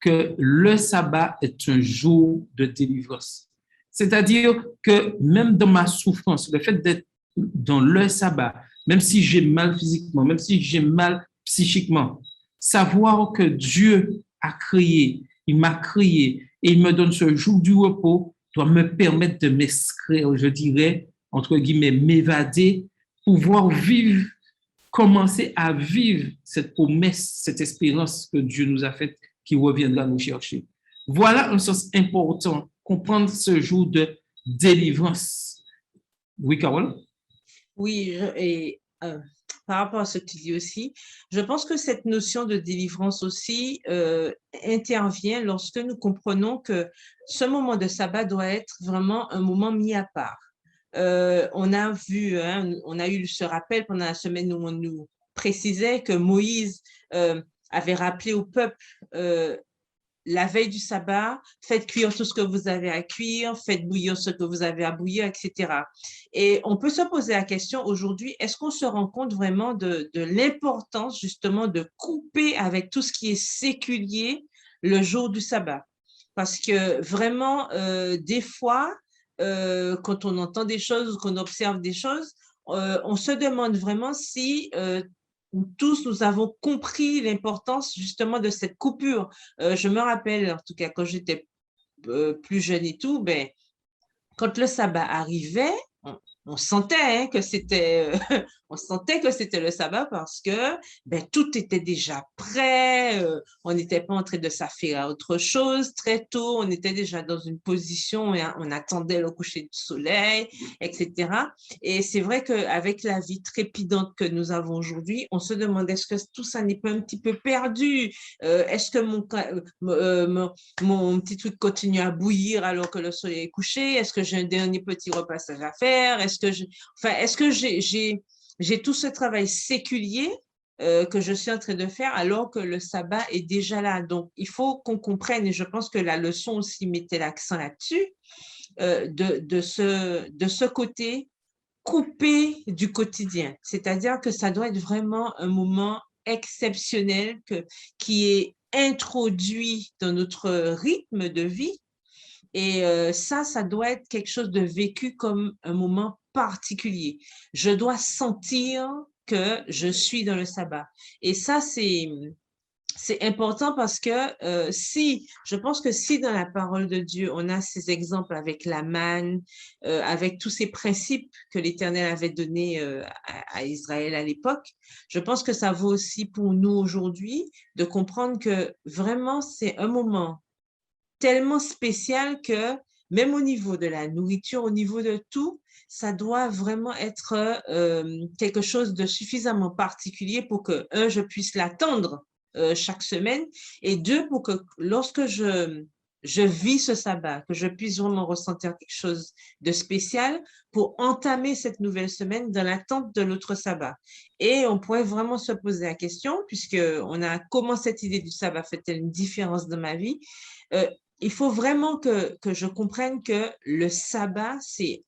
que le sabbat est un jour de délivrance. C'est-à-dire que même dans ma souffrance, le fait d'être dans le sabbat, même si j'ai mal physiquement, même si j'ai mal psychiquement, savoir que Dieu a créé, il m'a créé et il me donne ce jour du repos doit me permettre de m'extraire, je dirais, entre guillemets, m'évader, pouvoir vivre, commencer à vivre cette promesse, cette espérance que Dieu nous a faite qui reviendra nous chercher. Voilà un sens important, comprendre ce jour de délivrance. Oui, Carole? Oui, et par rapport à ce que tu dis aussi, je pense que cette notion de délivrance aussi intervient lorsque nous comprenons que ce moment de sabbat doit être vraiment un moment mis à part. On a vu, on a eu ce rappel pendant la semaine où on nous précisait que Moïse avait rappelé au peuple la veille du sabbat, faites cuire tout ce que vous avez à cuire, faites bouillir ce que vous avez à bouillir, etc. Et on peut se poser la question aujourd'hui, est-ce qu'on se rend compte vraiment de l'importance justement de couper avec tout ce qui est séculier le jour du sabbat? Parce que vraiment, des fois, quand on entend des choses, qu'on observe des choses, on se demande vraiment si tous nous avons compris l'importance justement de cette coupure. Je me rappelle, en tout cas, quand j'étais plus jeune et tout, ben, quand le sabbat arrivait, on sentait hein, que c'était on sentait que c'était le sabbat parce que tout était déjà prêt, on n'était pas en train de s'affairer à autre chose. Très tôt, on était déjà dans une position et on attendait le coucher du soleil, etc. Et c'est vrai qu'avec la vie trépidante que nous avons aujourd'hui, on se demande est-ce que tout ça n'est pas un petit peu perdu? Est-ce que mon petit truc continue à bouillir alors que le soleil est couché? Est-ce que j'ai un dernier petit repassage à faire? Est-ce que j'ai tout ce travail séculier que je suis en train de faire alors que le sabbat est déjà là? Donc, il faut qu'on comprenne, et je pense que la leçon aussi mettait l'accent là-dessus, de ce côté coupé du quotidien. C'est-à-dire que ça doit être vraiment un moment exceptionnel qui est introduit dans notre rythme de vie. Et ça doit être quelque chose de vécu comme un moment particulier. Je dois sentir que je suis dans le sabbat. Et ça, c'est important parce que je pense que si dans la parole de Dieu, on a ces exemples avec la manne, avec tous ces principes que l'Éternel avait donnés à Israël à l'époque, je pense que ça vaut aussi pour nous aujourd'hui de comprendre que vraiment c'est un moment tellement spécial que même au niveau de la nourriture, au niveau de tout, ça doit vraiment être quelque chose de suffisamment particulier pour que, un, je puisse l'attendre chaque semaine, et deux, pour que lorsque je vis ce sabbat, que je puisse vraiment ressentir quelque chose de spécial pour entamer cette nouvelle semaine dans l'attente de l'autre sabbat. Et on pourrait vraiment se poser la question, puisqu'on a comment cette idée du sabbat fait-elle une différence dans ma vie? Il faut vraiment que je comprenne que le sabbat, c'est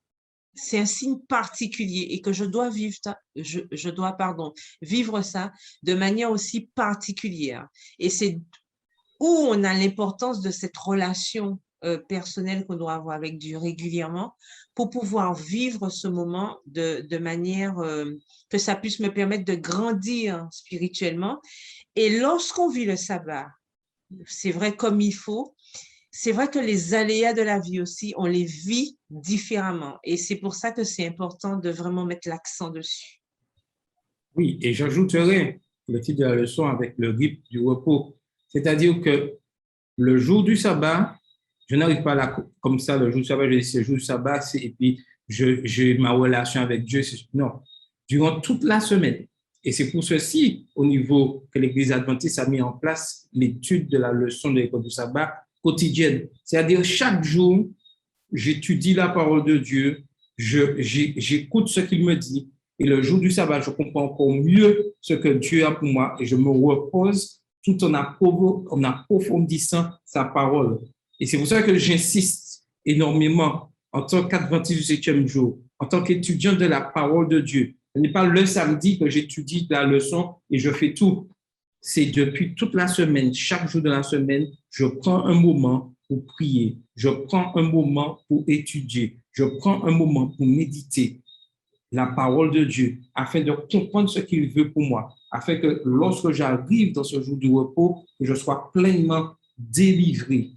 un signe particulier et que je dois vivre ça de manière aussi particulière. Et c'est où on a l'importance de cette relation personnelle qu'on doit avoir avec Dieu régulièrement pour pouvoir vivre ce moment de manière que ça puisse me permettre de grandir spirituellement. Et lorsqu'on vit le sabbat, c'est vrai comme il faut, c'est vrai que les aléas de la vie aussi, on les vit différemment. Et c'est pour ça que c'est important de vraiment mettre l'accent dessus. Oui, et j'ajouterai le titre de la leçon avec le rythme du repos. C'est-à-dire que le jour du sabbat, je n'arrive pas là comme ça, le jour du sabbat, je dis c'est le jour du sabbat, et puis j'ai ma relation avec Dieu. Non, durant toute la semaine. Et c'est pour ceci, au niveau que l'Église adventiste a mis en place l'étude de la leçon de l'école du sabbat quotidienne. C'est-à-dire chaque jour, j'étudie la parole de Dieu, j'écoute ce qu'il me dit, et le jour du sabbat, je comprends encore mieux ce que Dieu a pour moi et je me repose tout en approfondissant sa parole. Et c'est pour ça que j'insiste énormément en tant qu'adventiste du 7e jour, en tant qu'étudiant de la parole de Dieu. Ce n'est pas le samedi que j'étudie la leçon et je fais tout. C'est depuis toute la semaine, chaque jour de la semaine, je prends un moment pour prier, je prends un moment pour étudier, je prends un moment pour méditer la parole de Dieu afin de comprendre ce qu'il veut pour moi, afin que lorsque j'arrive dans ce jour du repos, que je sois pleinement délivré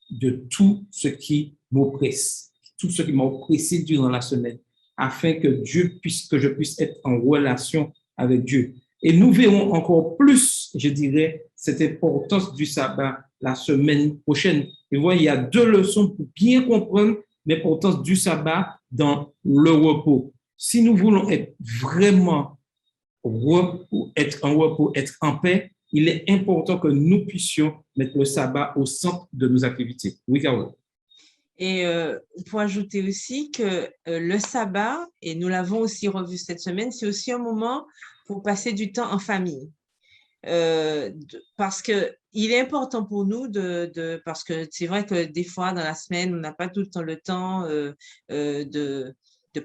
de tout ce qui m'oppresse, tout ce qui m'a oppressé durant la semaine, afin que je puisse être en relation avec Dieu. Et nous verrons encore plus, je dirais, cette importance du sabbat la semaine prochaine. Et vous voyez, il y a 2 leçons pour bien comprendre l'importance du sabbat dans le repos. Si nous voulons être vraiment être en repos, être en paix, il est important que nous puissions mettre le sabbat au centre de nos activités. Oui, Carole. Et pour ajouter aussi que le sabbat, et nous l'avons aussi revu cette semaine, c'est aussi un moment pour passer du temps en famille. Parce qu'il est important pour nous parce que c'est vrai que des fois dans la semaine, on n'a pas tout le temps de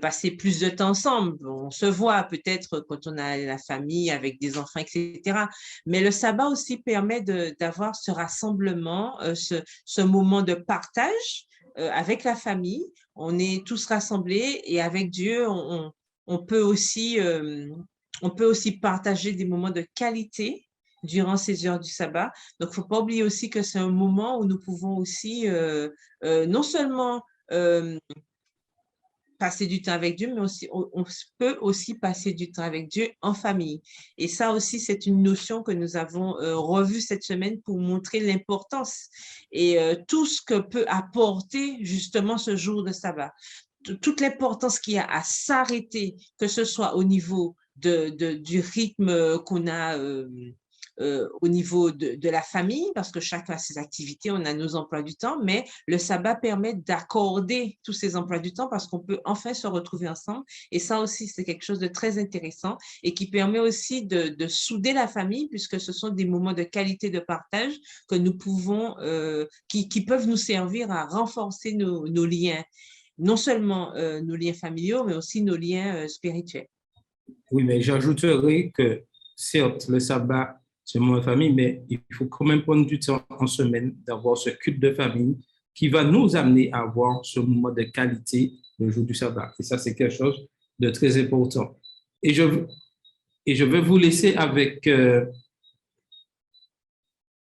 passer plus de temps ensemble. On se voit peut-être quand on a la famille avec des enfants, etc. Mais le sabbat aussi permet d'avoir ce rassemblement, ce moment de partage avec la famille. On est tous rassemblés et avec Dieu, on peut aussi partager des moments de qualité durant ces heures du sabbat. Donc, il ne faut pas oublier aussi que c'est un moment où nous pouvons aussi non seulement passer du temps avec Dieu, mais aussi, on peut aussi passer du temps avec Dieu en famille. Et ça aussi, c'est une notion que nous avons revue cette semaine pour montrer l'importance et tout ce que peut apporter justement ce jour de sabbat. Toute l'importance qu'il y a à s'arrêter, que ce soit au niveau du rythme qu'on a au niveau de la famille, parce que chacun a ses activités, on a nos emplois du temps, mais le sabbat permet d'accorder tous ces emplois du temps parce qu'on peut enfin se retrouver ensemble. Et ça aussi, c'est quelque chose de très intéressant et qui permet aussi de souder la famille, puisque ce sont des moments de qualité de partage que nous pouvons, qui peuvent nous servir à renforcer nos liens, non seulement nos liens familiaux, mais aussi nos liens spirituels. Oui, mais j'ajouterais que certes, le sabbat, c'est mon famille, mais il faut quand même prendre du temps en semaine d'avoir ce culte de famille qui va nous amener à avoir ce moment de qualité le jour du sabbat. Et ça, c'est quelque chose de très important. Et je vais vous laisser avec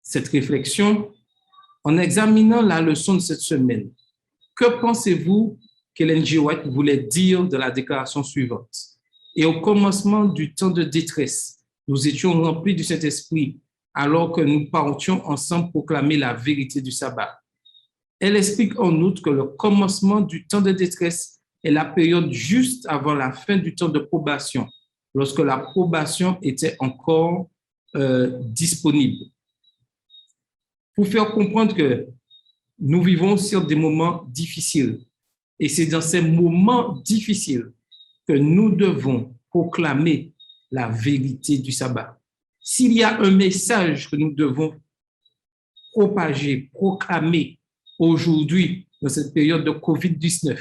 cette réflexion en examinant la leçon de cette semaine. Que pensez-vous qu'Ellen G. White voulait dire de la déclaration suivante? Et au commencement du temps de détresse, nous étions remplis du Saint-Esprit alors que nous partions ensemble proclamer la vérité du sabbat. Elle explique en outre que le commencement du temps de détresse est la période juste avant la fin du temps de probation, lorsque la probation était encore disponible. Pour faire comprendre que nous vivons sur des moments difficiles, et c'est dans ces moments difficiles que nous devons proclamer la vérité du sabbat. S'il y a un message que nous devons propager, proclamer aujourd'hui dans cette période de COVID-19,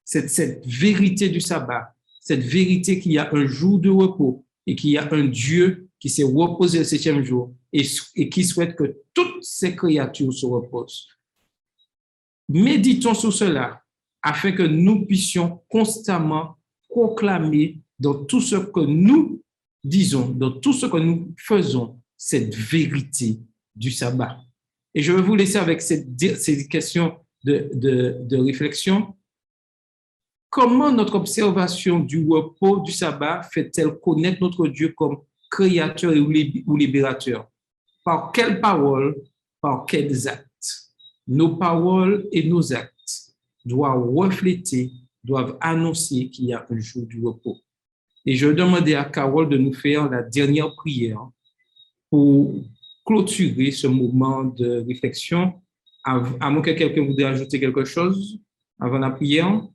c'est cette vérité du sabbat, cette vérité qu'il y a un jour de repos et qu'il y a un Dieu qui s'est reposé le 7e jour et qui souhaite que toutes ces créatures se reposent. Méditons sur cela afin que nous puissions constamment proclamer dans tout ce que nous disons, dans tout ce que nous faisons, cette vérité du sabbat. Et je vais vous laisser avec ces questions de réflexion. Comment notre observation du repos du sabbat fait-elle connaître notre Dieu comme créateur ou libérateur? Par quelles paroles, par quels actes? Nos paroles et nos actes doivent annoncer qu'il y a un jour du repos. Et je vais demander à Carole de nous faire la dernière prière pour clôturer ce moment de réflexion. À moins que quelqu'un voudrait ajouter quelque chose avant la prière?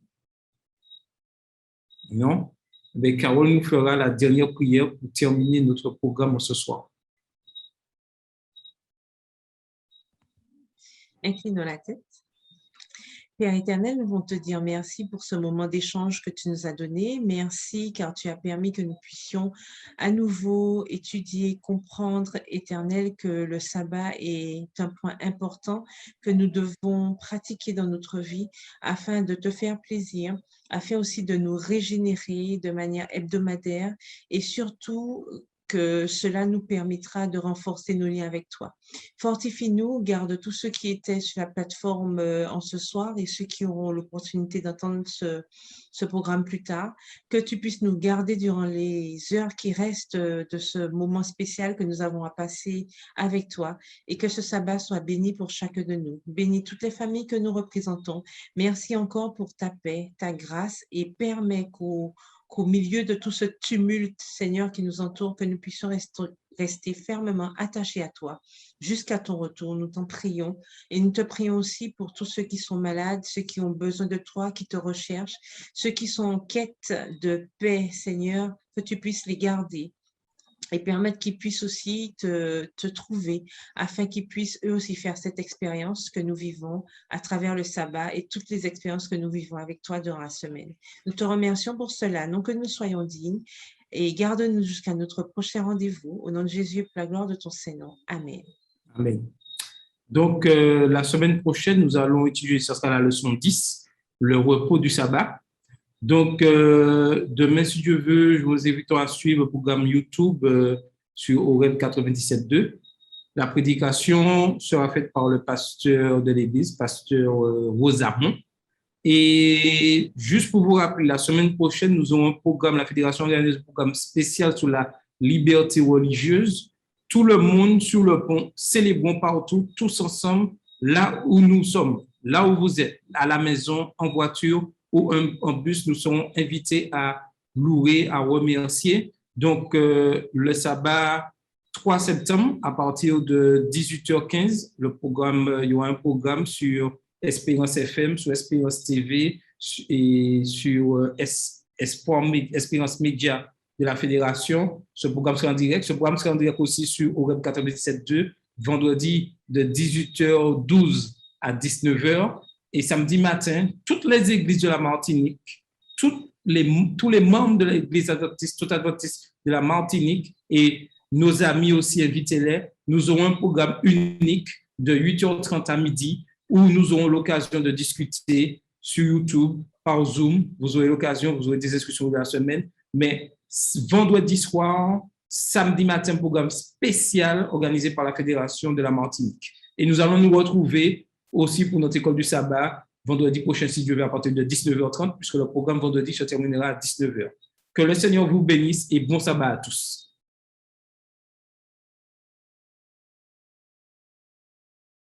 Non? Mais Carole nous fera la dernière prière pour terminer notre programme ce soir. Inclinons la tête. Père éternel, nous voulons te dire merci pour ce moment d'échange que tu nous as donné. Merci car tu as permis que nous puissions à nouveau étudier, comprendre, éternel, que le sabbat est un point important que nous devons pratiquer dans notre vie afin de te faire plaisir, afin aussi de nous régénérer de manière hebdomadaire et surtout que cela nous permettra de renforcer nos liens avec toi. Fortifie-nous, garde tous ceux qui étaient sur la plateforme en ce soir et ceux qui auront l'opportunité d'entendre ce programme plus tard, que tu puisses nous garder durant les heures qui restent de ce moment spécial que nous avons à passer avec toi et que ce sabbat soit béni pour chacun de nous. Bénis toutes les familles que nous représentons. Merci encore pour ta paix, ta grâce et permets qu'au milieu de tout ce tumulte, Seigneur, qui nous entoure, que nous puissions rester fermement attachés à toi jusqu'à ton retour. Nous t'en prions et nous te prions aussi pour tous ceux qui sont malades, ceux qui ont besoin de toi, qui te recherchent, ceux qui sont en quête de paix, Seigneur, que tu puisses les garder et permettre qu'ils puissent aussi te trouver afin qu'ils puissent eux aussi faire cette expérience que nous vivons à travers le sabbat et toutes les expériences que nous vivons avec toi durant la semaine. Nous te remercions pour cela, non que nous soyons dignes, et garde-nous jusqu'à notre prochain rendez-vous. Au nom de Jésus, pour la gloire de ton Saint-Nom. Amen. Amen. Donc, la semaine prochaine, nous allons étudier, ce sera la leçon 10, le repos du sabbat. Donc, demain, si Dieu veut, je vous invite à suivre le programme YouTube sur Oreb 97.2. La prédication sera faite par le pasteur de l'église, pasteur Rosamond. Et juste pour vous rappeler, la semaine prochaine, nous aurons un programme, la Fédération organise un programme spécial sur la liberté religieuse. Tout le monde sur le pont, célébrons partout, tous ensemble, là où nous sommes, là où vous êtes, à la maison, en voiture ou en bus, nous serons invités à louer, à remercier. Donc, le sabbat 3 septembre, à partir de 18h15, il y aura un programme sur Espérance FM, sur Espérance TV et sur Espérance Média de la Fédération. Ce programme sera en direct. Ce programme sera en direct aussi sur OREB 97.2, vendredi de 18h12 à 19h. Et samedi matin, toutes les églises de la Martinique, tous les membres de l'église adventiste, toute adventiste de la Martinique et nos amis aussi, invitez-les. Nous aurons un programme unique de 8h30 à midi où nous aurons l'occasion de discuter sur YouTube, par Zoom. Vous aurez l'occasion, vous aurez des discussions de la semaine. Mais vendredi soir, samedi matin, programme spécial organisé par la Fédération de la Martinique. Et nous allons nous retrouver aussi pour notre école du sabbat vendredi prochain, si Dieu veut, à partir de 19h30, puisque le programme vendredi se terminera à 19h. Que le Seigneur vous bénisse et bon sabbat à tous.